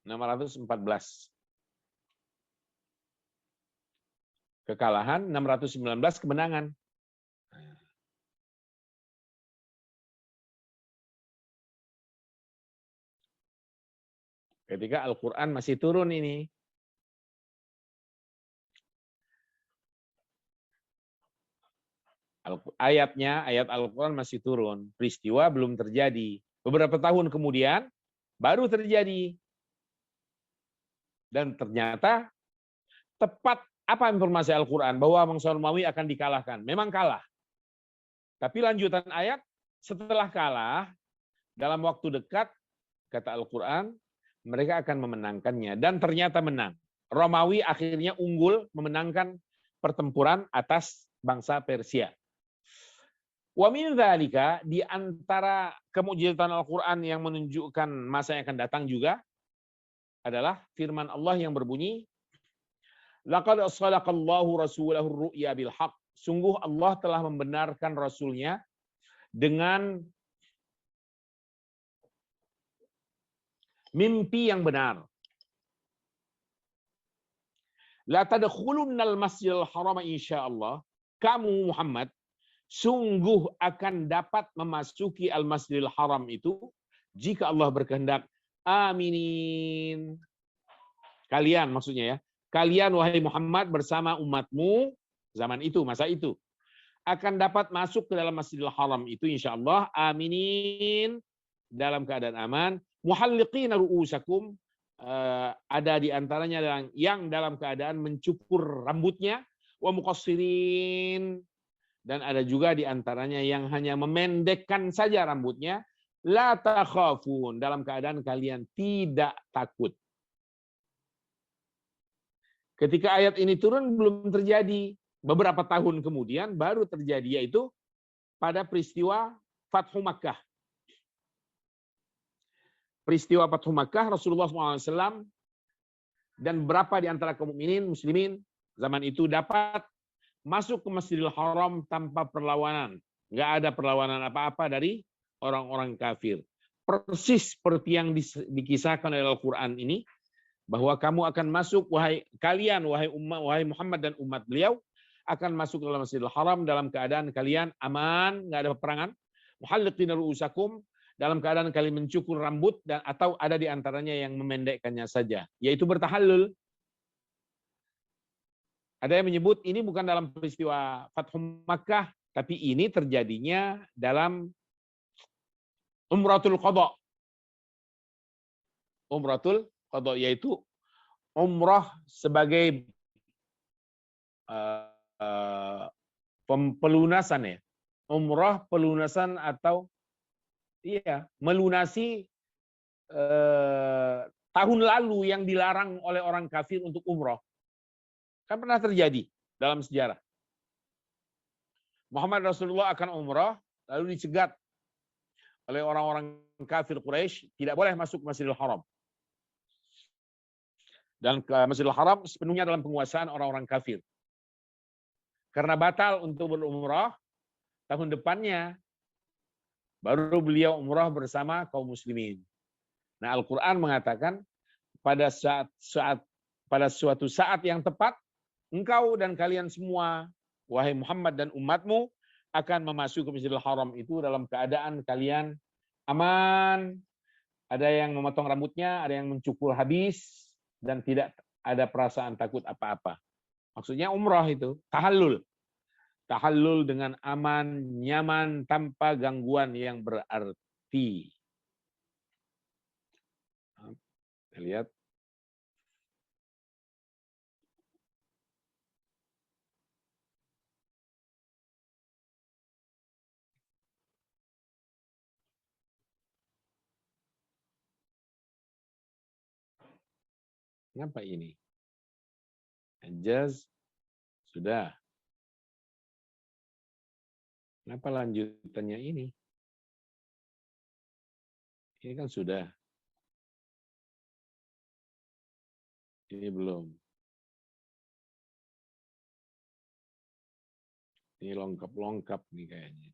614. Kekalahan, 619 kemenangan. Ketika Al-Quran masih turun ini. Ayatnya, ayat Al-Quran masih turun. Peristiwa belum terjadi. Beberapa tahun kemudian, baru terjadi. Dan ternyata tepat apa informasi Al-Quran bahwa bangsa Romawi akan dikalahkan. Memang kalah. Tapi lanjutan ayat, setelah kalah, dalam waktu dekat, kata Al-Quran, mereka akan memenangkannya. Dan ternyata menang. Romawi akhirnya unggul memenangkan pertempuran atas bangsa Persia. Wa min dzalika, di antara kemujizatan Al-Quran yang menunjukkan masa yang akan datang juga adalah firman Allah yang berbunyi, laqad sadaqallahu rasulahu ru'ya bil haqq. Sungguh Allah telah membenarkan Rasulnya dengan mimpi yang benar. La tadkhulunnal masjidil haram insyaallah. Kamu Muhammad sungguh akan dapat memasuki al-masjidil haram itu jika Allah berkehendak. Aminin. Kalian maksudnya ya. Kalian wahai Muhammad bersama umatmu zaman itu, masa itu akan dapat masuk ke dalam Masjidil Haram itu insyaallah aminin, dalam keadaan aman. Muhalliqina ru'usakum, ada di antaranya yang dalam keadaan mencukur rambutnya, wa muqassirin, dan ada juga di antaranya yang hanya memendekkan saja rambutnya. La takhafun, dalam keadaan kalian tidak takut. Ketika ayat ini turun belum terjadi. Beberapa tahun kemudian baru terjadi, yaitu pada peristiwa Fathu Makkah. Peristiwa Fathu Makkah, Rasulullah SAW dan beberapa di antara kaum mukminin muslimin zaman itu dapat masuk ke Masjidil Haram tanpa perlawanan. Nggak ada perlawanan apa-apa dari orang-orang kafir. Persis seperti yang dikisahkan oleh Al-Quran ini, bahwa kamu akan masuk, wahai Muhammad dan umat beliau, akan masuk ke dalam Masjidil Haram dalam keadaan kalian aman, nggak ada peperangan. Muhalliqina ru'usakum, dalam keadaan kalian mencukur rambut, dan atau ada di antaranya yang memendekkannya saja, yaitu bertahallul. Ada yang menyebut ini bukan dalam peristiwa Fathu Makkah, tapi ini terjadinya dalam Umratul Qadha. Umratul Qadha yaitu umrah sebagai pelunasan ya. Umrah pelunasan atau melunasi tahun lalu yang dilarang oleh orang kafir untuk umrah. Kan pernah terjadi dalam sejarah. Muhammad Rasulullah akan umrah, lalu dicegat oleh orang-orang kafir Quraisy, tidak boleh masuk Masjidil Haram. Dan ke Masjidil Haram sepenuhnya dalam penguasaan orang-orang kafir. Karena batal untuk berumrah, tahun depannya baru beliau umrah bersama kaum muslimin. Nah, Al-Quran mengatakan pada suatu saat yang tepat, engkau dan kalian semua, wahai Muhammad dan umatmu, akan memasuki Masjidil Haram itu dalam keadaan kalian aman. Ada yang memotong rambutnya, ada yang mencukur habis, dan tidak ada perasaan takut apa-apa. Maksudnya umrah itu, tahallul. Tahallul dengan aman, nyaman, tanpa gangguan yang berarti. Kita lihat. Kenapa ini? Anjaz sudah. Kenapa lanjutannya ini? Ini kan sudah. Ini belum. Ini lengkap-lengkap nih kayaknya.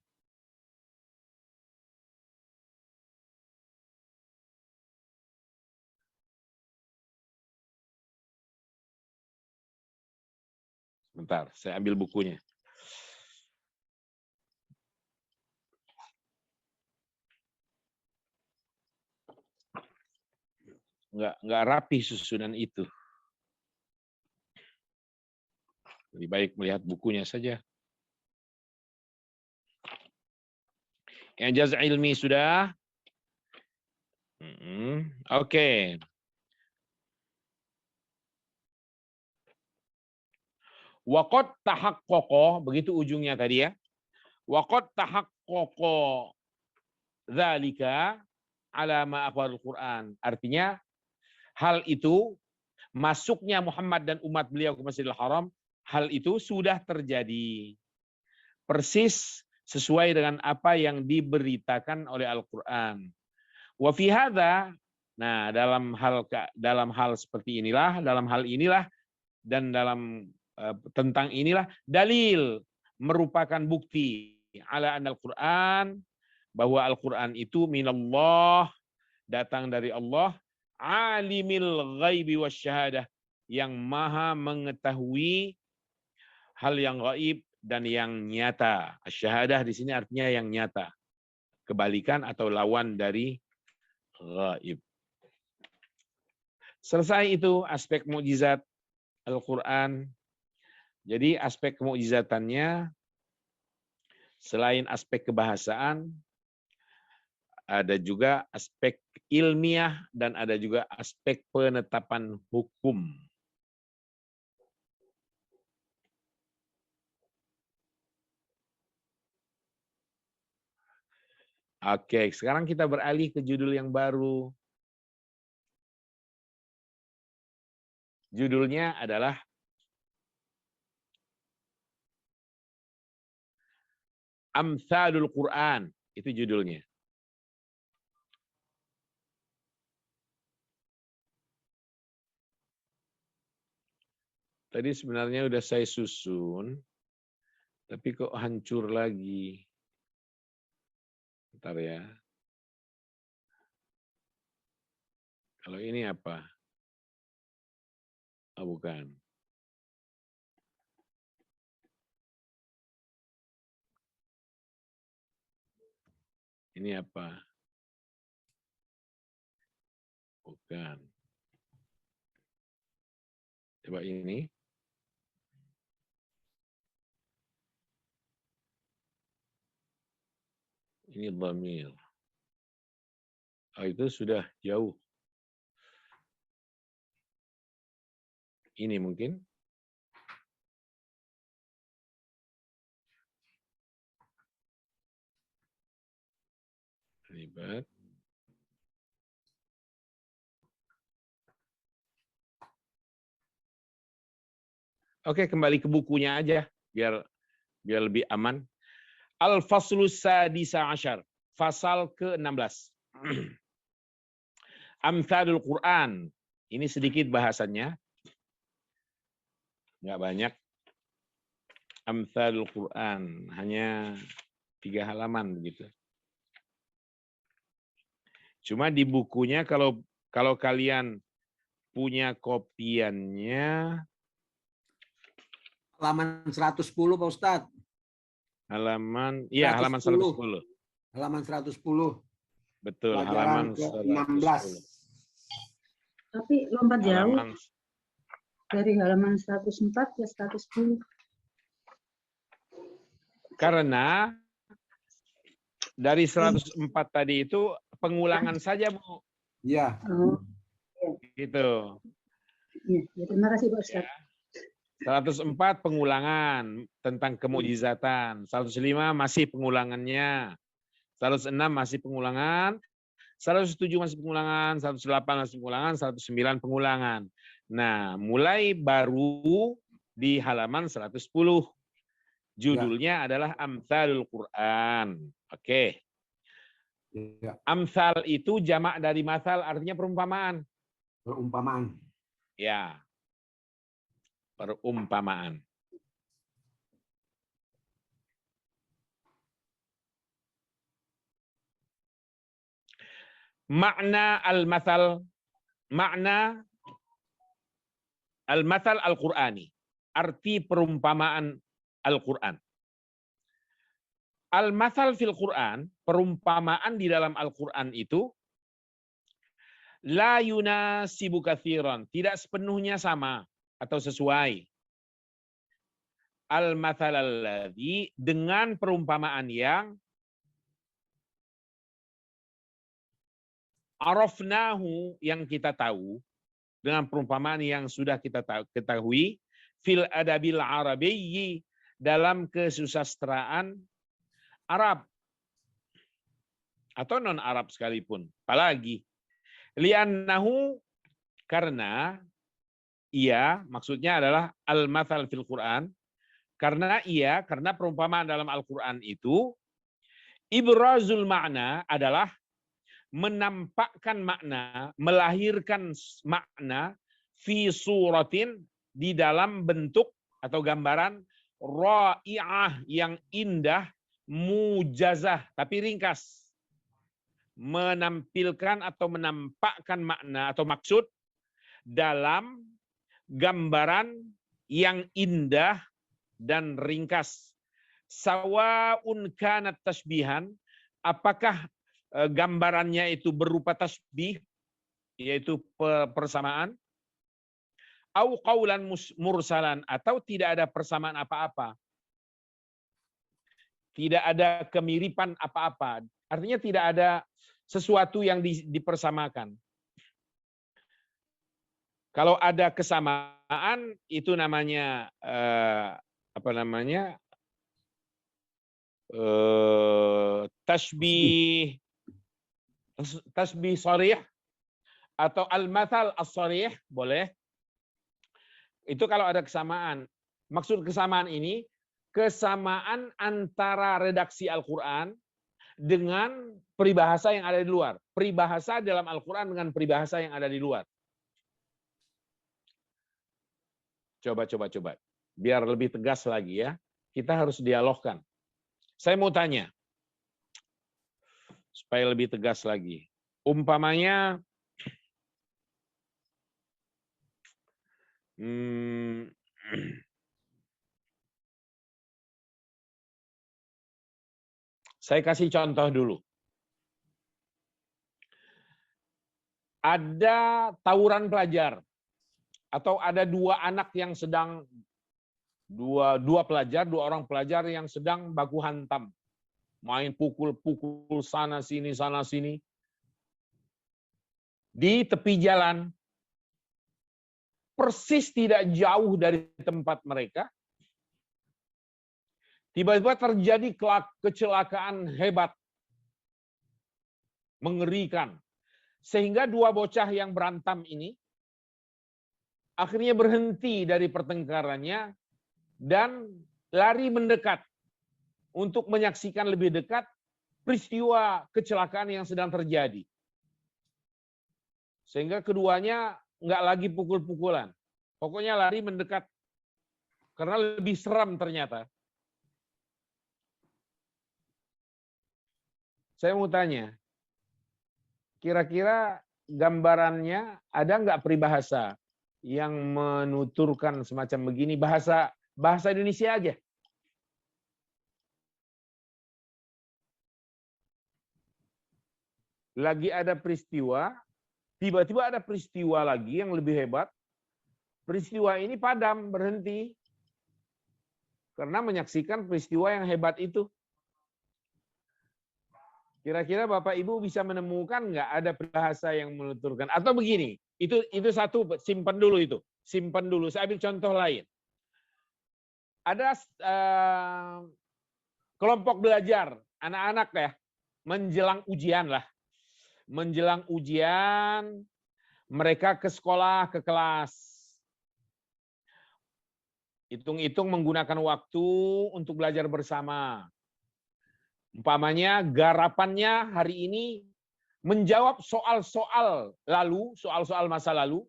Sebentar, saya ambil bukunya. Nggak rapi susunan itu. Lebih baik melihat bukunya saja. Ijazah ilmi sudah. Oke. Waqad tahaqqaqa, begitu ujungnya tadi ya. Waqad tahaqqaqa dzalika ala ma akhbarul Quran. Artinya hal itu, masuknya Muhammad dan umat beliau ke Masjidil Haram, hal itu sudah terjadi. Persis sesuai dengan apa yang diberitakan oleh Al-Quran. Wa fi hadza, nah dalam hal seperti inilah, dalam hal inilah dan dalam tentang inilah dalil, merupakan bukti ala anal Quran, bahwa Al-Quran itu minallah, datang dari Allah, alimil ghaibi wasyahadah, yang maha mengetahui hal yang gaib dan yang nyata. Syahadah di sini artinya yang nyata. Kebalikan atau lawan dari gaib. Selesai itu aspek mukjizat Al-Quran. Jadi aspek kemukjizatannya selain aspek kebahasaan, ada juga aspek ilmiah dan ada juga aspek penetapan hukum. Oke, sekarang kita beralih ke judul yang baru. Judulnya adalah Amsalul Quran. Itu judulnya. Tadi sebenarnya udah saya susun. Tapi kok hancur lagi? Bentar ya. Kalau ini apa? Oh, bukan. Ini apa? Bukan. Coba ini. Ini dhamir. Oh, itu sudah jauh. Ini mungkin. Terlibat. Oke, kembali ke bukunya aja biar lebih aman. Al-Faslus Sadisa Asyar. Fasal ke-16. Amthalul Quran. Ini sedikit bahasannya. Nggak banyak. Amthalul Quran. Hanya 3 halaman begitu. Cuma di bukunya kalau kalian punya kopiannya. Halaman 110 Pak Ustadz. Halaman 110. Halaman 110. Betul, halaman Pelajaran ke-16. 110. Tapi lompat jauh Halaman dari halaman 104 ke 110. karena dari 104 tadi itu pengulangan saja, Bu. Iya. Oh, Gitu. ya, terima kasih Pak Ustadz. 104 pengulangan tentang kemukjizatan, 105 masih pengulangannya, 106 masih pengulangan, 107 masih pengulangan, 108 masih pengulangan, 109 pengulangan. Nah, mulai baru di halaman 110. Judulnya adalah Amthalul Quran. Oke. Ya. Amthal itu jamak dari mathal, artinya perumpamaan. Perumpamaan. Ya. Perumpamaan. Makna al-mathal, makna al-mathal al-Qur'ani, arti perumpamaan Al-Quran. Al-mathal fil Quran, perumpamaan di dalam Al-Quran itu la yunasibu katsiran, tidak sepenuhnya sama atau sesuai. Al-mathal alladzi, dengan perumpamaan yang arafnahu, yang kita tahu, dengan perumpamaan yang sudah kita ketahui, fil adabil arabiyyi, dalam kesusastraan Arab atau non Arab sekalipun. Apalagi li'annahu, karena ia, maksudnya adalah al-mathal fil Quran, karena perumpamaan dalam Al-Quran itu ibrazul makna, adalah menampakkan makna, melahirkan makna fi suratin, di dalam bentuk atau gambaran ra'i'ah, yang indah, mujazah tapi ringkas, menampilkan atau menampakkan makna atau maksud dalam gambaran yang indah dan ringkas. Sawaun kanat tasbihan, apakah gambarannya itu berupa tasbih, yaitu persamaan, au qaulan mursalan, atau tidak ada persamaan apa-apa. Tidak ada kemiripan apa-apa. Artinya tidak ada sesuatu yang dipersamakan. Kalau ada kesamaan, itu namanya tasbih sharih atau al-mathal as-sharih, boleh. Itu kalau ada kesamaan. Maksud kesamaan ini, kesamaan antara redaksi Al-Quran dengan peribahasa yang ada di luar. Peribahasa dalam Al-Quran dengan peribahasa yang ada di luar. Coba. Biar lebih tegas lagi ya. kita harus dialogkan. Saya mau tanya, supaya lebih tegas lagi. Umpamanya, saya kasih contoh dulu. Ada tawuran pelajar, atau ada dua anak yang sedang, dua orang pelajar yang sedang baku hantam. Main pukul-pukul sana sini di tepi jalan, persis tidak jauh dari tempat mereka, tiba-tiba terjadi kecelakaan hebat, mengerikan, sehingga dua bocah yang berantem ini akhirnya berhenti dari pertengkarannya dan lari mendekat untuk menyaksikan lebih dekat peristiwa kecelakaan yang sedang terjadi. Sehingga keduanya nggak lagi pukul-pukulan. Pokoknya lari mendekat. Karena lebih seram ternyata. Saya mau tanya, kira-kira gambarannya ada nggak peribahasa yang menuturkan semacam begini, bahasa Indonesia aja? Lagi ada peristiwa, tiba-tiba ada peristiwa lagi yang lebih hebat. Peristiwa ini padam, berhenti. Karena menyaksikan peristiwa yang hebat itu. Kira-kira Bapak Ibu bisa menemukan nggak ada bahasa yang menuturkan? Atau begini, itu satu, simpan dulu itu. Simpan dulu, saya ambil contoh lain. Ada kelompok belajar, anak-anak ya, menjelang ujian lah. Menjelang ujian, mereka ke sekolah, ke kelas. Hitung-hitung menggunakan waktu untuk belajar bersama. Umpamanya garapannya hari ini menjawab soal-soal masa lalu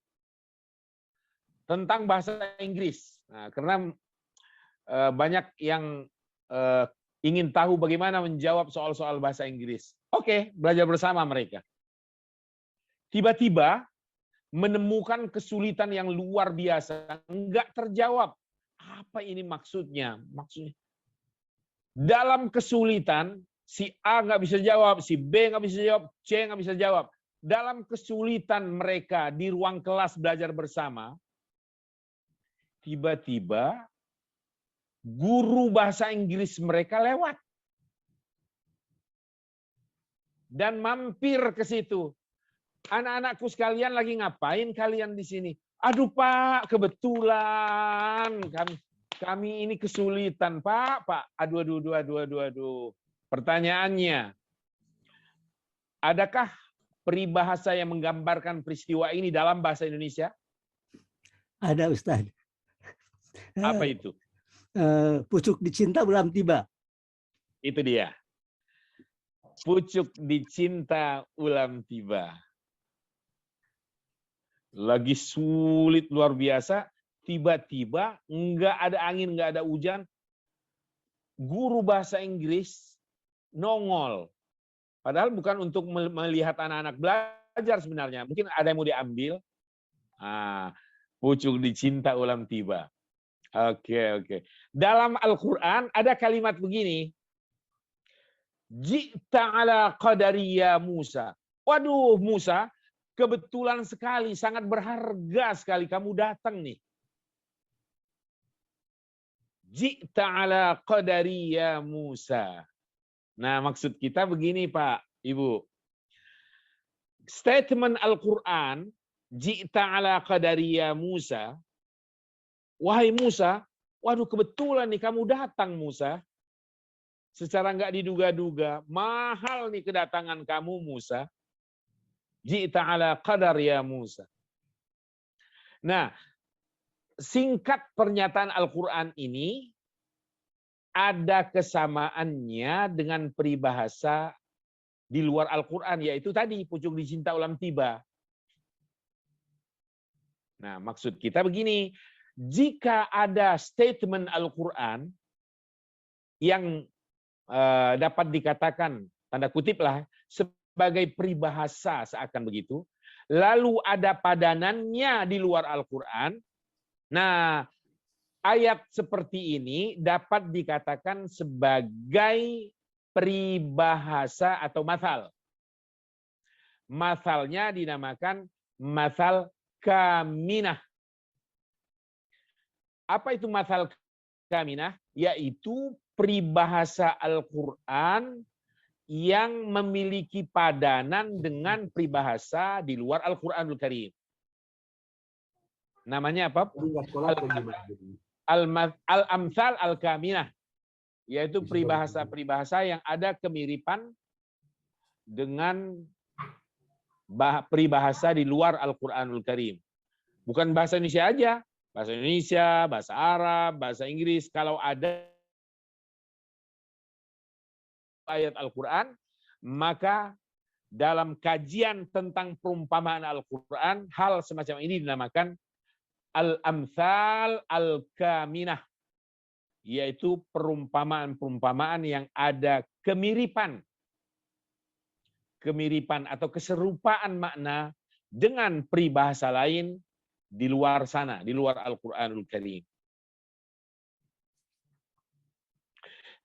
tentang bahasa Inggris. Nah, karena banyak yang ingin tahu bagaimana menjawab soal-soal bahasa Inggris. Oke, belajar bersama mereka. Tiba-tiba menemukan kesulitan yang luar biasa, enggak terjawab. Apa ini maksudnya? Dalam kesulitan, si A nggak bisa jawab, si B nggak bisa jawab, C nggak bisa jawab. Dalam kesulitan mereka di ruang kelas belajar bersama, tiba-tiba guru bahasa Inggris mereka lewat. Dan mampir ke situ. Anak-anakku sekalian, lagi ngapain kalian di sini? Aduh Pak, kebetulan kami ini kesulitan Pak. Aduh. Pertanyaannya, adakah peribahasa yang menggambarkan peristiwa ini dalam bahasa Indonesia? Ada Ustaz. Apa itu? Pucuk dicinta ulam tiba. Itu dia. Pucuk dicinta ulam tiba. Lagi sulit luar biasa, tiba-tiba nggak ada angin, nggak ada hujan, guru bahasa Inggris nongol. Padahal bukan untuk melihat anak-anak belajar sebenarnya. Mungkin ada yang mau diambil. Pucuk dicinta ulam tiba. Oke. Dalam Al-Quran ada kalimat begini. Ji'ta ala qadari ya Musa. Waduh Musa, kebetulan sekali, sangat berharga sekali kamu datang nih. Ji'ta ala qadari ya Musa. Nah, maksud kita begini Pak, Ibu. Statement Al-Quran, Ji'ta ala qadari ya Musa. Wahai Musa, waduh kebetulan nih kamu datang Musa. Secara nggak diduga-duga, mahal nih kedatangan kamu Musa. Ji'ta ala qadar ya Musa. Nah, singkat pernyataan Al-Quran ini ada kesamaannya dengan peribahasa di luar Al-Quran, yaitu tadi pucuk dicinta ulam tiba. Nah, maksud kita begini, jika ada statement Al-Quran yang dapat dikatakan tanda kutip lah sebagai peribahasa seakan begitu, lalu ada padanannya di luar Al-Quran. Nah, ayat seperti ini dapat dikatakan sebagai peribahasa atau mathal. Mathalnya dinamakan mathal kaminah. Apa itu mathal kaminah? Yaitu peribahasa Al-Quran yang memiliki padanan dengan peribahasa di luar Al-Quranul Karim. Namanya apa? Al-amthal al-kaminah. Yaitu peribahasa-peribahasa yang ada kemiripan dengan peribahasa di luar Al-Quranul Karim. Bukan bahasa Indonesia aja. Bahasa Indonesia, bahasa Arab, bahasa Inggris. Kalau ada ayat Al-Quran, maka dalam kajian tentang perumpamaan Al-Quran, hal semacam ini dinamakan al-amthal al-kaminah, yaitu perumpamaan-perumpamaan yang ada kemiripan atau keserupaan makna dengan peribahasa lain di luar sana, di luar Al-Quranul Karim.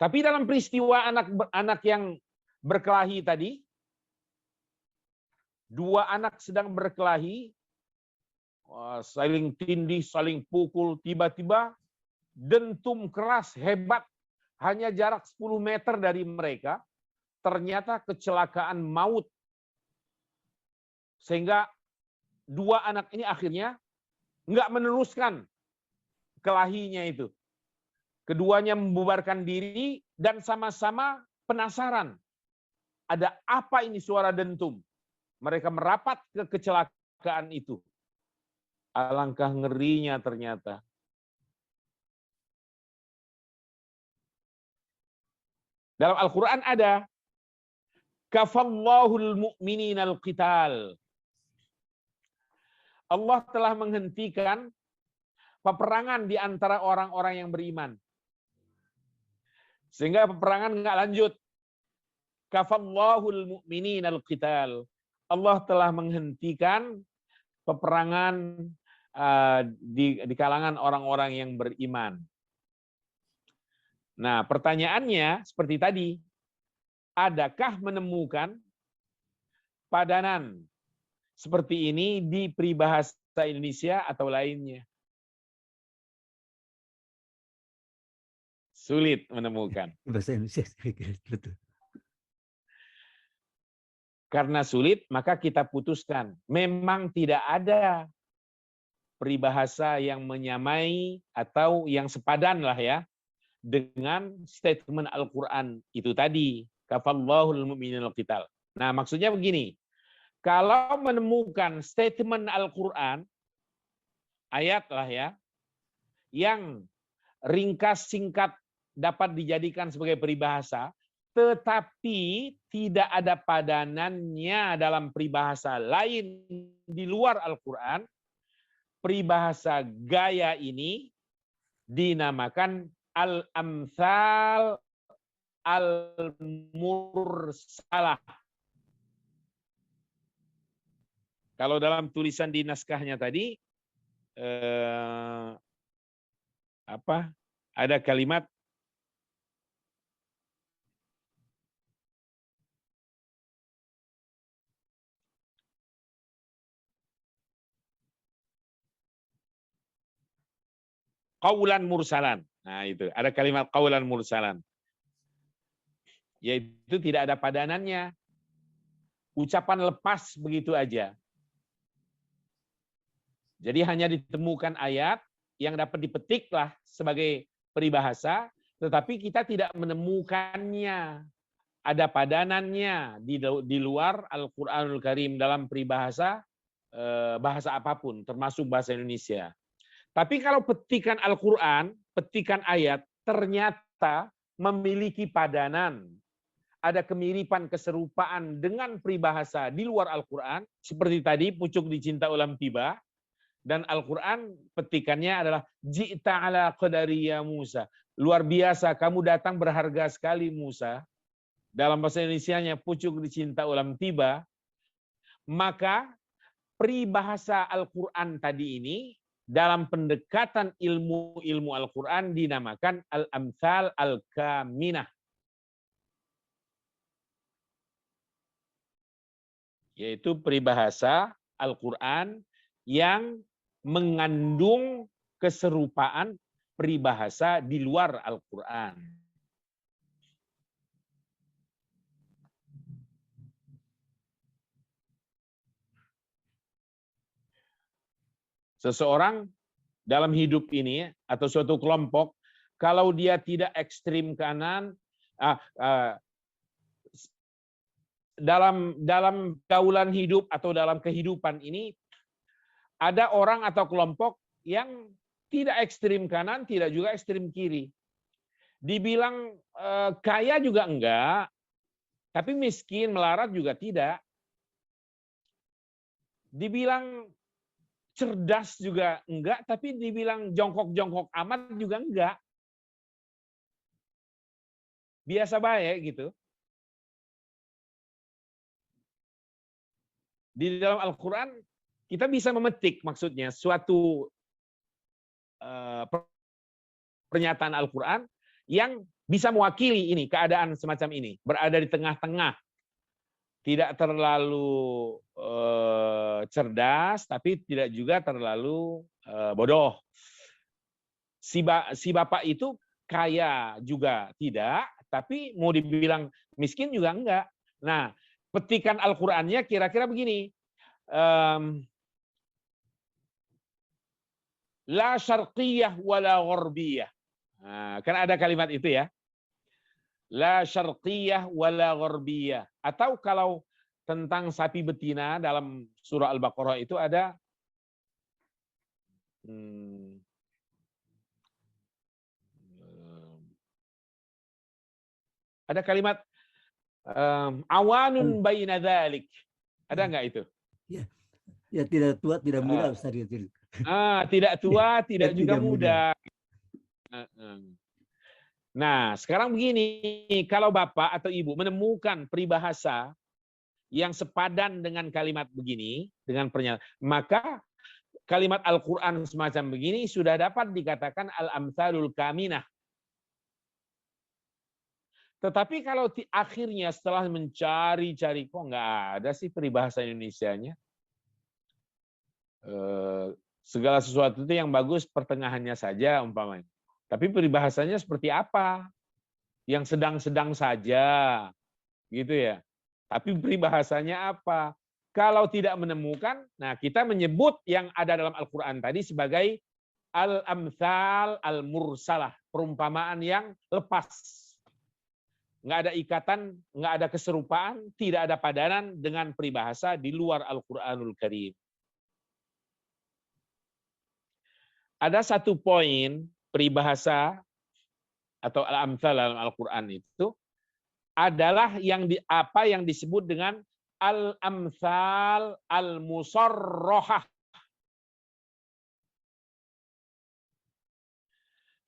Tapi dalam peristiwa anak yang berkelahi tadi, dua anak sedang berkelahi, saling tindih, saling pukul, tiba-tiba dentum keras hebat, hanya jarak 10 meter dari mereka, ternyata kecelakaan maut. Sehingga dua anak ini akhirnya nggak meneruskan kelahinya itu. Keduanya membubarkan diri dan sama-sama penasaran. Ada apa ini suara dentum? Mereka merapat ke kecelakaan itu. Alangkah ngerinya ternyata. Dalam Al-Quran ada kafallahul mu'mininal qital. Allah telah menghentikan peperangan di antara orang-orang yang beriman. Sehingga peperangan nggak lanjut. Kafallahul mu'mininal qital. Allah telah menghentikan peperangan di kalangan orang-orang yang beriman. Nah, pertanyaannya seperti tadi, adakah menemukan padanan seperti ini di peribahasa Indonesia atau lainnya? Sulit menemukan. Bahasa Indonesia, betul. Karena sulit, maka kita putuskan. Memang tidak ada peribahasa yang menyamai atau yang sepadan lah ya dengan statement Al-Quran itu tadi. Kafallahul mu'minal qital. Nah, maksudnya begini. Kalau menemukan statement Al-Quran, ayat lah ya, yang ringkas singkat dapat dijadikan sebagai peribahasa, tetapi tidak ada padanannya dalam peribahasa lain di luar Al-Quran, peribahasa gaya ini dinamakan al-amthal al-mursalah. Kalau dalam tulisan di naskahnya tadi, ada kalimat qaulan mursalan. Nah, itu ada kalimat qaulan mursalan. Yaitu tidak ada padanannya. Ucapan lepas begitu aja. Jadi hanya ditemukan ayat yang dapat dipetiklah sebagai peribahasa, tetapi kita tidak menemukannya. Ada padanannya di luar Al-Quranul Karim dalam peribahasa bahasa apapun, termasuk bahasa Indonesia. Tapi kalau petikan Al-Quran, petikan ayat, ternyata memiliki padanan. Ada kemiripan, keserupaan dengan peribahasa di luar Al-Quran. Seperti tadi, pucuk dicinta ulam tiba. Dan Al-Quran petikannya adalah Ji'ta ala qadari ya Musa. luar biasa, kamu datang berharga sekali Musa. Dalam bahasa Indonesianya, pucuk dicinta ulam tiba. Maka peribahasa Al-Quran tadi ini dalam pendekatan ilmu Al-Quran dinamakan Al-Amthal Al-Kaminah. Yaitu peribahasa Al-Quran yang mengandung keserupaan peribahasa di luar Al-Quran. Seseorang dalam hidup ini atau suatu kelompok, kalau dia tidak ekstrim kanan, dalam gaulan hidup atau dalam kehidupan ini, ada orang atau kelompok yang tidak ekstrim kanan, tidak juga ekstrim kiri. Dibilang kaya juga enggak, tapi miskin, melarat juga tidak. Dibilang cerdas juga enggak, tapi dibilang jongkok-jongkok amat juga enggak. Biasa baik gitu. Di dalam Al-Quran kita bisa memetik maksudnya suatu pernyataan Al-Quran yang bisa mewakili ini, keadaan semacam ini, berada di tengah-tengah. Tidak terlalu cerdas, tapi tidak juga terlalu bodoh. Si bapak itu kaya juga tidak, tapi mau dibilang miskin juga enggak. Nah, petikan Al-Qur'annya kira-kira begini. La syarqiyah wala gharbiyah. Nah, kan ada kalimat itu ya. La syarqiyah wala gharbiyah. Atau kalau tentang sapi betina dalam surah Al-Baqarah itu ada kalimat awanun baina dzalik. Ada enggak itu? Ya. Ya, tidak tua, tidak muda, Ustaz. Tidak tua, tidak juga muda. Nah, sekarang begini, kalau Bapak atau Ibu menemukan peribahasa yang sepadan dengan kalimat begini, dengan pernyataan, maka kalimat Al-Quran semacam begini sudah dapat dikatakan Al-Amthalul Kaminah. Tetapi kalau akhirnya setelah mencari-cari, kok nggak ada sih peribahasa Indonesianya? Segala sesuatu itu yang bagus pertengahannya saja umpamanya. Tapi peribahasanya seperti apa? Yang sedang-sedang saja, gitu ya. Tapi peribahasanya apa? Kalau tidak menemukan, nah kita menyebut yang ada dalam Al-Quran tadi sebagai al-amthal al-mursalah, perumpamaan yang lepas. Nggak ada ikatan, nggak ada keserupaan, tidak ada padanan dengan peribahasa di luar Al-Quranul Karim. Ada satu poin peribahasa atau al-amthal dalam Al-Quran itu adalah yang disebut dengan al-amthal al-musarrohah.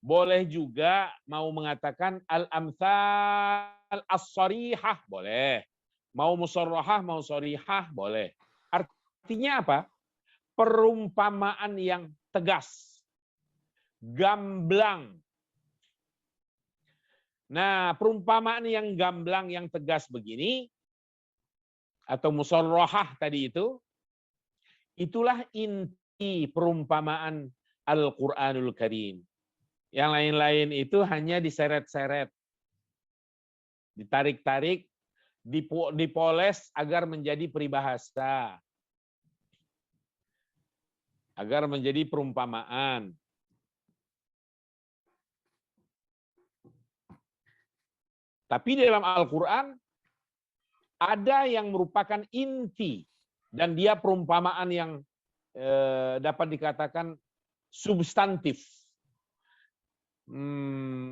Boleh juga mau mengatakan al-amthal as-sarihah, boleh. Mau musarrohah, mau sarihah, boleh. Artinya apa? Perumpamaan yang tegas. Gamblang. Nah, perumpamaan yang gamblang, yang tegas begini, atau musarrohah tadi itu, itulah inti perumpamaan Al-Quranul Karim. Yang lain-lain itu hanya diseret-seret, ditarik-tarik, dipoles agar menjadi peribahasa, agar menjadi perumpamaan. Tapi di dalam Al-Quran ada yang merupakan inti dan dia perumpamaan yang dapat dikatakan substantif.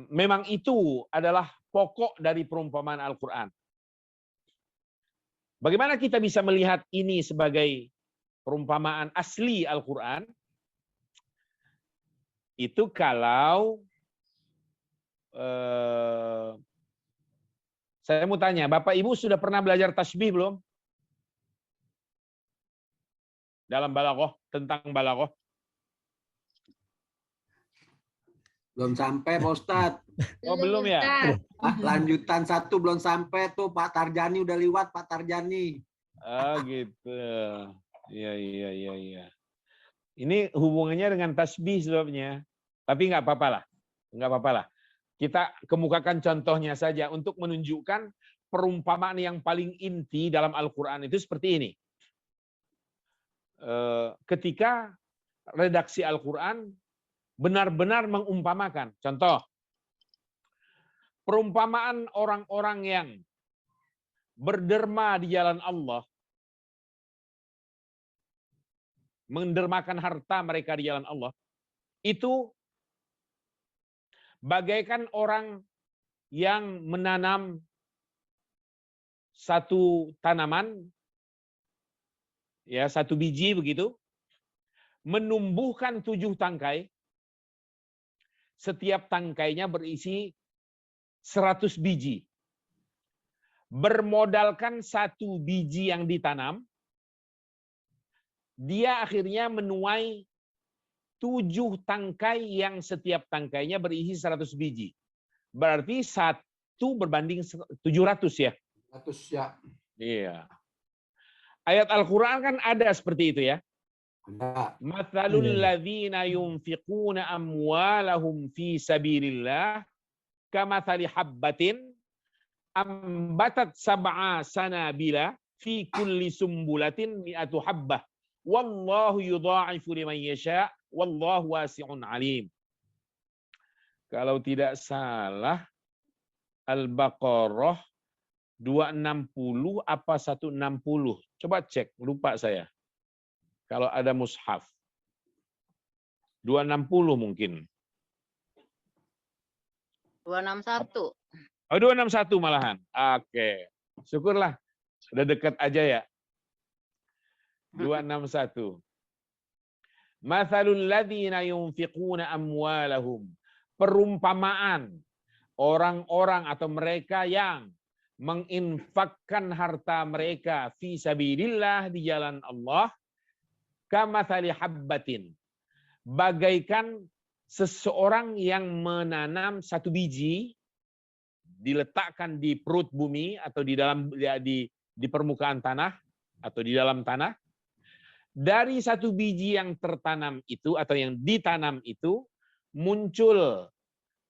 Memang itu adalah pokok dari perumpamaan Al-Quran. Bagaimana kita bisa melihat ini sebagai perumpamaan asli Al-Quran? Itu kalau saya mau tanya, Bapak Ibu sudah pernah belajar tasbih belum? Dalam balaghah, tentang balaghah. Belum sampai Pak Ustadz. Oh, belum ya? Lanjutan 1 belum sampai tuh Pak Tarjani udah lewat Pak Tarjani. Oh gitu. Iya. Ini hubungannya dengan tasbih sebabnya. Tapi nggak apa-apa lah. Nggak apa-apa lah. Kita kemukakan contohnya saja untuk menunjukkan perumpamaan yang paling inti dalam Al-Quran itu seperti ini. Ketika redaksi Al-Quran benar-benar mengumpamakan. Contoh, perumpamaan orang-orang yang berderma di jalan Allah, mendermakan harta mereka di jalan Allah, itu bagaikan orang yang menanam satu tanaman, ya, satu biji begitu, menumbuhkan 7 tangkai, setiap tangkainya berisi 100 biji. Bermodalkan 1 biji yang ditanam, dia akhirnya menuai 7 tangkai yang setiap tangkainya berisi 100 biji. Berarti 1 berbanding 700 ya. 100 ya. Iya. Ayat Al-Quran kan ada seperti itu ya. Ada. Mathalul ladzina yunfiquna amwalahum fi sabilillah kamathali habbatin ambatat sab'a sanabila fi kulli sumbulatin mi'atu habbah. Wallahu yudha'ifu liman yasha' wallahu wasi'un alim. Kalau tidak salah Al-Baqarah 260 apa 160? Coba cek, lupa saya. Kalau ada mushaf. 260 mungkin. 261. Oh, 261 malahan. Oke. Syukurlah. Udah dekat aja ya. 261. Mathalul ladzina yunfiquna amwalahum. Perumpamaan orang-orang atau mereka yang menginfakkan harta mereka fi sabilillah di jalan Allah, kamathali habbatin, bagaikan seseorang yang menanam 1 biji, diletakkan di perut bumi atau di dalam di permukaan tanah atau di dalam tanah. Dari 1 biji yang tertanam itu atau yang ditanam itu muncul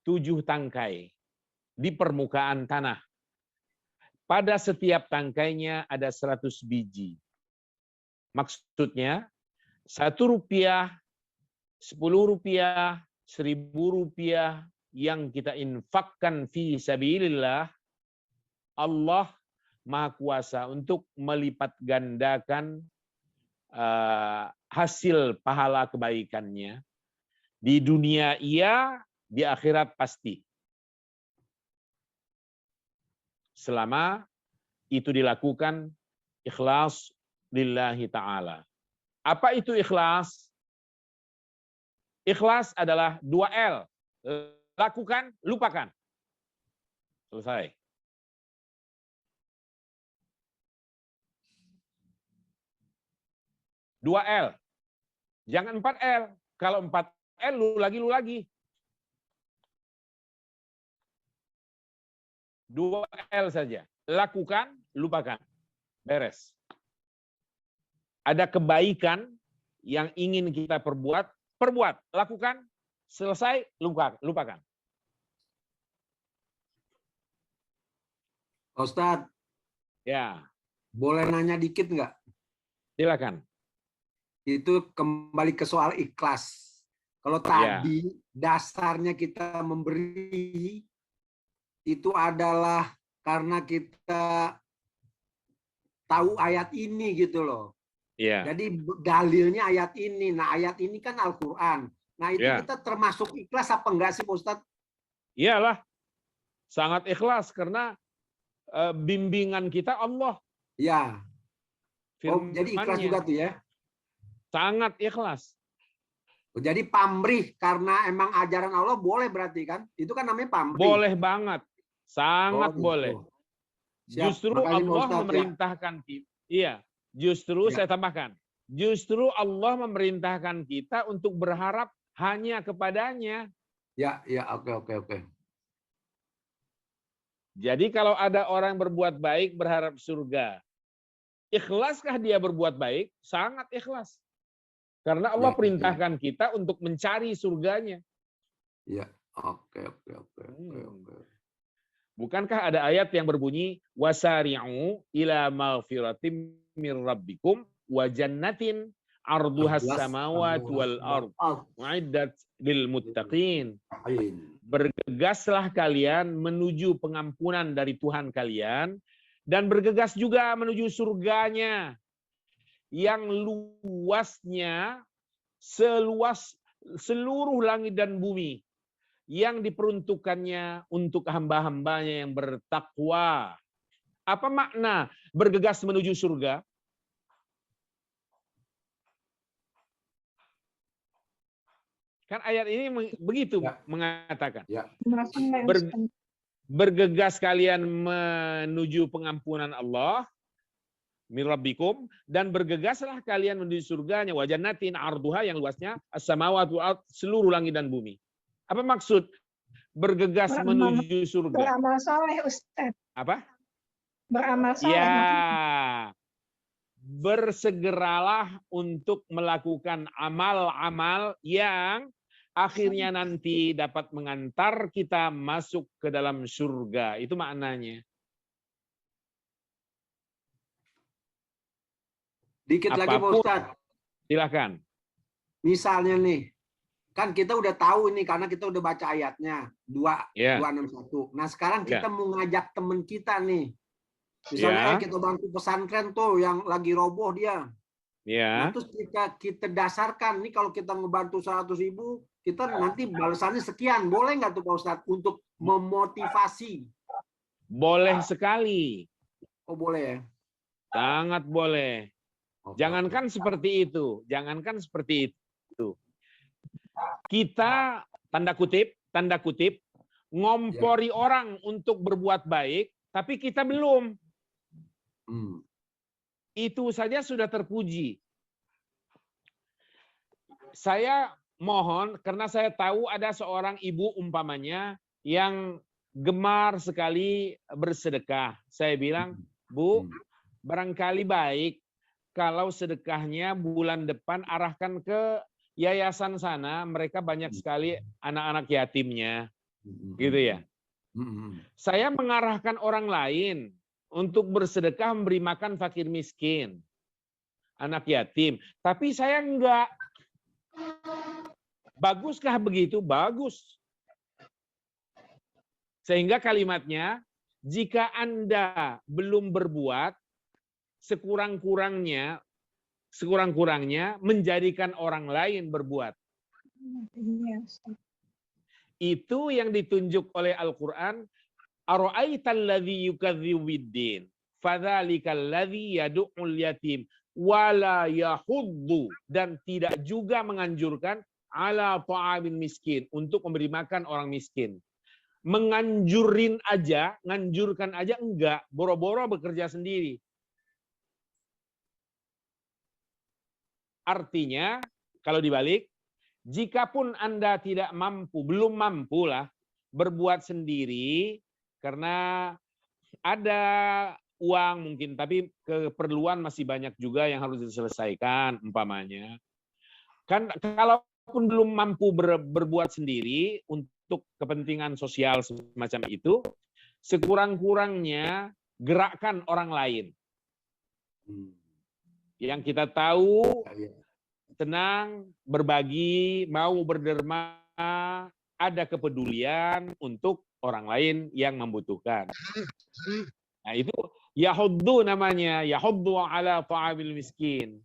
7 tangkai di permukaan tanah. Pada setiap tangkainya ada 100 biji. Maksudnya 1 rupiah, 10 rupiah, 1000 rupiah yang kita infakkan fi sabilillah, Allah Maha Kuasa untuk melipat gandakan hasil pahala kebaikannya. Di dunia iya, di akhirat pasti. Selama itu dilakukan ikhlas lillahi ta'ala. Apa itu ikhlas? Ikhlas adalah 2L. Lakukan, lupakan. Selesai. Dua L. Jangan 4L. Kalau 4L, lu lagi. 2L saja. Lakukan, lupakan. Beres. Ada kebaikan yang ingin kita perbuat, lakukan, selesai, lupakan. Ustadz. Ya. Boleh nanya dikit nggak? Silakan. Itu kembali ke soal ikhlas. Kalau tadi dasarnya kita memberi itu adalah karena kita tahu ayat ini gitu loh. Iya. Jadi dalilnya ayat ini. Nah, ayat ini kan Al-Qur'an. Nah, itu kita termasuk ikhlas apa enggak sih, Pak Ustadz? Iyalah. Sangat ikhlas karena bimbingan kita Allah. Ya. Oh, jadi ikhlas juga tuh ya. Sangat ikhlas. Jadi pamrih karena emang ajaran Allah boleh berarti kan? Itu kan namanya pamrih. Boleh banget. Sangat gitu. boleh. Siap. Justru Makasih, Pak Allah Ustadz, ya. memerintahkan kita. Iya, justru Ya. saya tambahkan. Justru Allah memerintahkan kita untuk berharap hanya kepadanya. Ya, oke. Jadi kalau ada orang berbuat baik berharap surga. Ikhlaskah dia berbuat baik? Sangat ikhlas. Karena Allah Ya, perintahkan kita untuk mencari surganya. Ya, oke. Bukankah ada ayat yang berbunyi wasari'u ila maghfiratim mir rabbikum wa jannatin arduhas samawati wal ard uiddat lil muttaqin. Bergegaslah kalian menuju pengampunan dari Tuhan kalian dan bergegas juga menuju surganya yang luasnya seluas seluruh langit dan bumi, yang diperuntukkannya untuk hamba-hambanya yang bertakwa. Apa makna bergegas menuju surga? Kan ayat ini begitu mengatakan. Bergegas kalian menuju pengampunan Allah min rabbikum, dan bergegaslah kalian menuju surganya wa jannatin arduha, yang luasnya as-samawati wal ard, seluruh langit dan bumi. Apa maksud bergegas menuju surga? Beramal soleh, Ustaz. Apa? Beramal soleh. Ya. Bersegeralah untuk melakukan amal-amal yang akhirnya nanti dapat mengantar kita masuk ke dalam surga. Itu maknanya. Dikit lagi Pak Ustadz. Silakan. Misalnya nih, kan kita udah tahu ini karena kita udah baca ayatnya 261. Nah sekarang kita mau ngajak temen kita nih. Misalnya kita bantu pesantren tuh yang lagi roboh dia. Nah, terus kita dasarkan nih kalau kita ngebantu 100.000, kita nanti balasannya sekian. Boleh nggak tuh Pak Ustadz untuk memotivasi? Boleh sekali. Oh boleh ya? Sangat boleh. Jangankan seperti itu, jangankan seperti itu. Kita tanda kutip ngompori orang untuk berbuat baik, tapi kita belum. Itu saja sudah terpuji. Saya mohon, karena saya tahu ada seorang ibu umpamanya yang gemar sekali bersedekah. Saya bilang, Bu, barangkali baik kalau sedekahnya bulan depan arahkan ke yayasan sana, mereka banyak sekali anak-anak yatimnya. Gitu ya. Saya mengarahkan orang lain untuk bersedekah memberi makan fakir miskin, anak yatim. Tapi saya enggak. Baguskah begitu? Bagus. Sehingga kalimatnya, jika Anda belum berbuat, sekurang-kurangnya menjadikan orang lain berbuat. Itu yang ditunjuk oleh Al-Quran. Ara'aital ladzi yukadzibu biddin, fadzalikal ladzi yad'ul yatim wala yahuddu, dan tidak juga menganjurkan ala ta'amin miskin, untuk memberi makan orang miskin. Menganjurin aja, nganjurkan aja enggak, boro-boro bekerja sendiri. Artinya, kalau dibalik, jikapun Anda tidak mampu, belum mampu lah berbuat sendiri, karena ada uang mungkin, tapi keperluan masih banyak juga yang harus diselesaikan, umpamanya. Kan kalaupun belum mampu berbuat sendiri untuk kepentingan sosial semacam itu, sekurang-kurangnya gerakkan orang lain. Yang kita tahu senang berbagi, mau berderma, ada kepedulian untuk orang lain yang membutuhkan. Nah itu yahuddu namanya, yahuddu ala ta'amil miskin.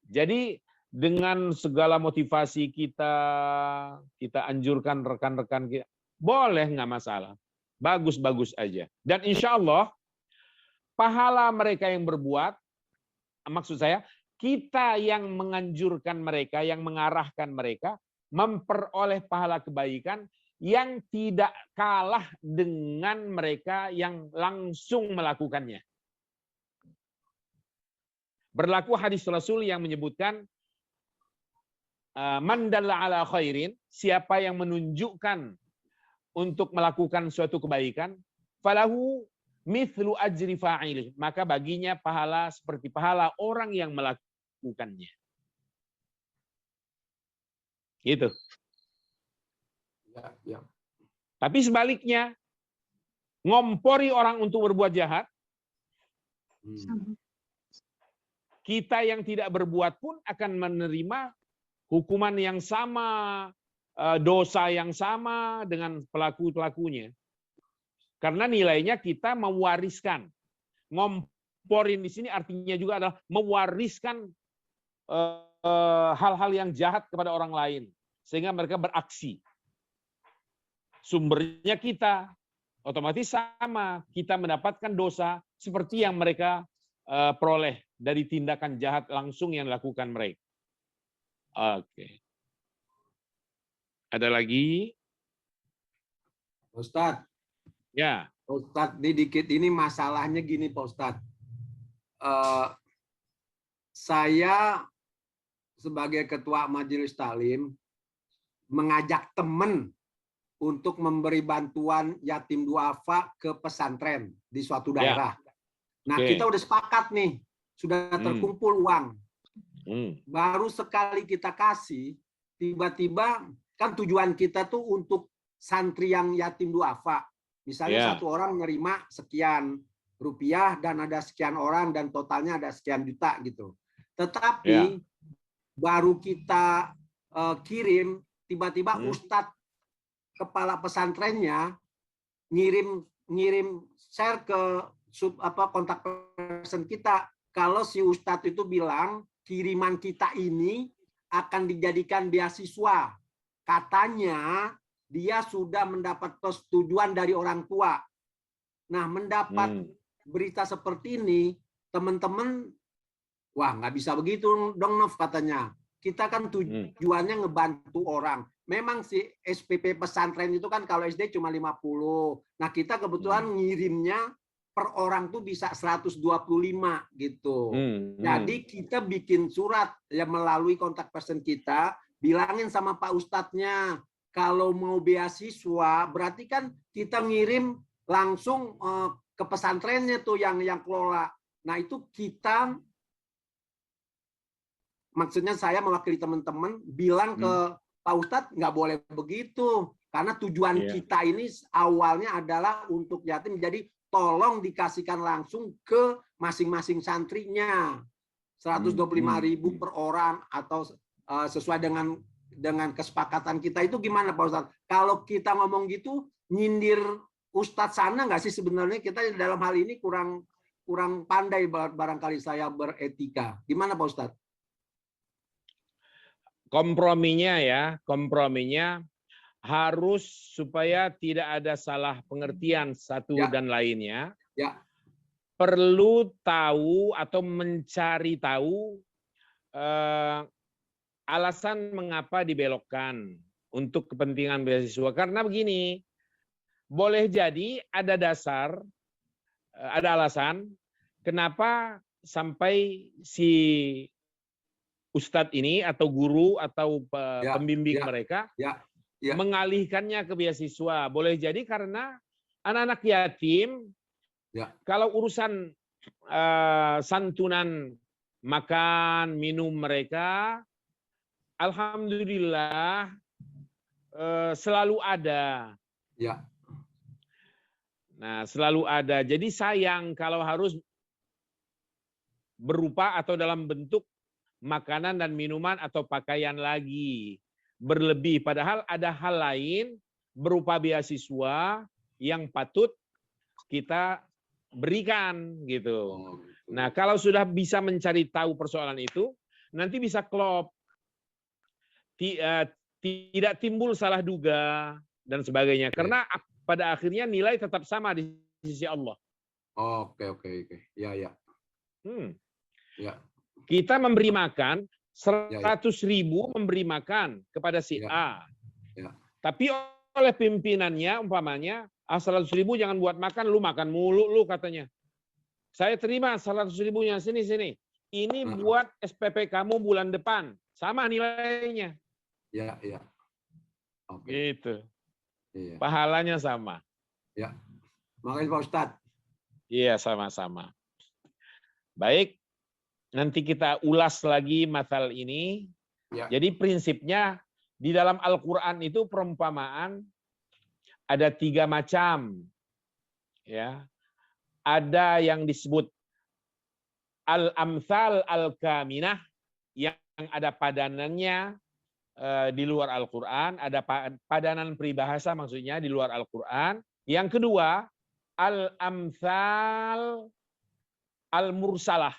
Jadi dengan segala motivasi kita anjurkan rekan-rekan kita, boleh, nggak masalah. Bagus-bagus aja. Dan insya Allah pahala mereka yang berbuat, maksud saya, kita yang menganjurkan mereka, yang mengarahkan mereka memperoleh pahala kebaikan yang tidak kalah dengan mereka yang langsung melakukannya. Berlaku hadis Rasul yang menyebutkan man dalla ala khairin, siapa yang menunjukkan untuk melakukan suatu kebaikan, falahu mithlu ajri fa'ilih, maka baginya pahala seperti pahala orang yang melakukannya. Gitu. Ya. Tapi sebaliknya, ngompori orang untuk berbuat jahat, kita yang tidak berbuat pun akan menerima hukuman yang sama, dosa yang sama dengan pelaku-pelakunya. Karena nilainya kita mewariskan. Ngomporin di sini artinya juga adalah mewariskan hal-hal yang jahat kepada orang lain. Sehingga mereka beraksi. Sumbernya kita. Otomatis sama. Kita mendapatkan dosa seperti yang mereka peroleh dari tindakan jahat langsung yang dilakukan mereka. Oke. Ada lagi? Ustadz. Ya. Ustadz, ini masalahnya gini Pak Ustadz. Saya sebagai ketua majelis taklim mengajak teman untuk memberi bantuan yatim duafa ke pesantren di suatu daerah. Nah, kita udah sepakat nih, sudah terkumpul uang. Baru sekali kita kasih, tiba-tiba kan tujuan kita tuh untuk santri yang yatim duafa. Misalnya satu orang menerima sekian rupiah dan ada sekian orang dan totalnya ada sekian juta gitu. Tetapi baru kita kirim, tiba-tiba Ustadz kepala pesantrennya ngirim share ke kontak person kita. Kalau si Ustadz itu bilang kiriman kita ini akan dijadikan beasiswa. Katanya dia sudah mendapat persetujuan dari orang tua. Nah, mendapat berita seperti ini, teman-teman, wah nggak bisa begitu dong, Nov, katanya. Kita kan tujuannya ngebantu orang. Memang si SPP pesantren itu kan kalau SD cuma 50. Nah, kita kebetulan ngirimnya per orang tuh bisa 125 gitu. Jadi kita bikin surat ya melalui kontak person kita, bilangin sama Pak Ustadznya, kalau mau beasiswa berarti kan kita ngirim langsung ke pesantrennya tuh yang kelola. Nah, itu kita, maksudnya saya mewakili teman-teman bilang ke Pak Ustadz nggak boleh begitu. Karena tujuan kita ini awalnya adalah untuk yatim. Jadi tolong dikasihkan langsung ke masing-masing santrinya. 125.000 per orang atau sesuai dengan kesepakatan kita. Itu gimana Pak Ustadz? Kalau kita ngomong gitu, nyindir Ustadz sana nggak sih sebenarnya? Kita dalam hal ini kurang pandai barangkali saya beretika. Gimana Pak Ustadz? Komprominya harus supaya tidak ada salah pengertian satu dan lainnya. Perlu tahu atau mencari tahu alasan mengapa dibelokkan untuk kepentingan beasiswa. Karena begini, boleh jadi ada dasar, ada alasan kenapa sampai si ustadz ini atau guru atau pembimbing mereka mengalihkannya ke beasiswa. Boleh jadi karena anak-anak yatim, kalau urusan santunan makan, minum mereka, alhamdulillah selalu ada. Nah, selalu ada. Jadi sayang kalau harus berupa atau dalam bentuk makanan dan minuman atau pakaian lagi. Berlebih, padahal ada hal lain berupa beasiswa yang patut kita berikan gitu. Nah, kalau sudah bisa mencari tahu persoalan itu, nanti bisa klop. Tidak timbul salah duga dan sebagainya. Karena pada akhirnya nilai tetap sama di sisi Allah. Oke. Ya. Kita memberi makan 100.000 memberi makan kepada si A. Ya. Tapi oleh pimpinannya umpamanya 100.000 jangan buat makan, lu makan mulu lu katanya. Saya terima 100.000-nya sini. Ini buat SPP kamu bulan depan. Sama nilainya. Ya. Oke. Gitu. Iya. Pahalanya sama. Ya. Makasih Pak Ustadz. Iya, sama-sama. Baik. Nanti kita ulas lagi masalah ini. Ya. Jadi prinsipnya di dalam Al-Quran itu perumpamaan ada 3 macam. Ya. Ada yang disebut al-amthal al-kaminah yang ada padanannya di luar Al-Quran, ada padanan peribahasa maksudnya di luar Al-Quran. Yang kedua, al-amthal al-mursalah,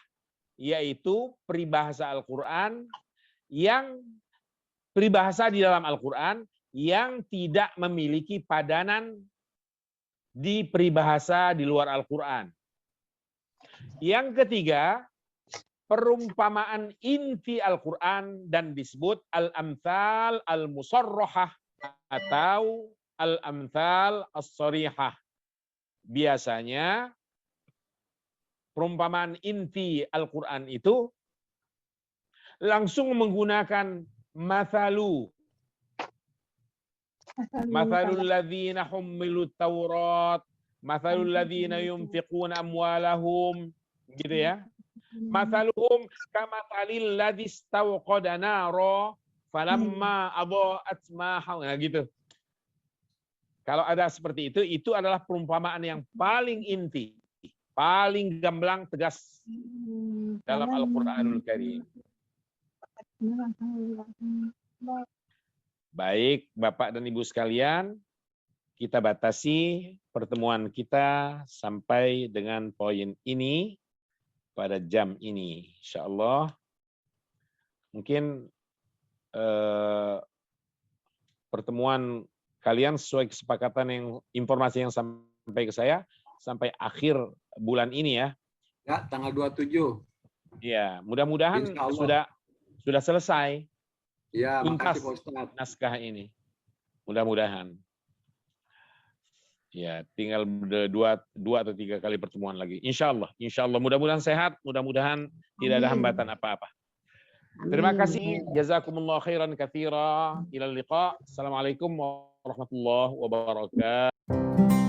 yaitu peribahasa Al-Quran yang peribahasa di dalam Al-Quran yang tidak memiliki padanan di peribahasa di luar Al-Quran. Yang ketiga, perumpamaan inti Al-Quran dan disebut al-amthal al-musarrahah atau al-amthal as-sarihah. Biasanya perumpamaan inti Al-Quran itu langsung menggunakan mathalu. Mathalul ladzina hummilut taurat, mathalul ladzina yunfiquna amwalahum, gitu ya. Mathaluhum kamathalil ladzi istawqada nara falamma adha'at ma hawla, gitu. Kalau ada seperti itu adalah perumpamaan yang paling inti, paling gamblang, tegas dalam Al-Qur'anul Karim. Baik, Bapak dan Ibu sekalian, kita batasi pertemuan kita sampai dengan poin ini pada jam ini. Insyaallah. Mungkin pertemuan kalian sesuai kesepakatan yang informasi yang sampai ke saya sampai akhir bulan ini ya. Ya, tanggal 27. Ya, mudah-mudahan sudah selesai. Ya, tuntas makasih Pak Ustadz. naskah ini. Mudah-mudahan. Ya, tinggal 2 atau 3 kali pertemuan lagi. Insya Allah. Mudah-mudahan sehat. Mudah-mudahan tidak ada hambatan apa-apa. Terima kasih. Jazakumullah khairan katsira. Ilal liqa. Assalamualaikum warahmatullahi wabarakatuh.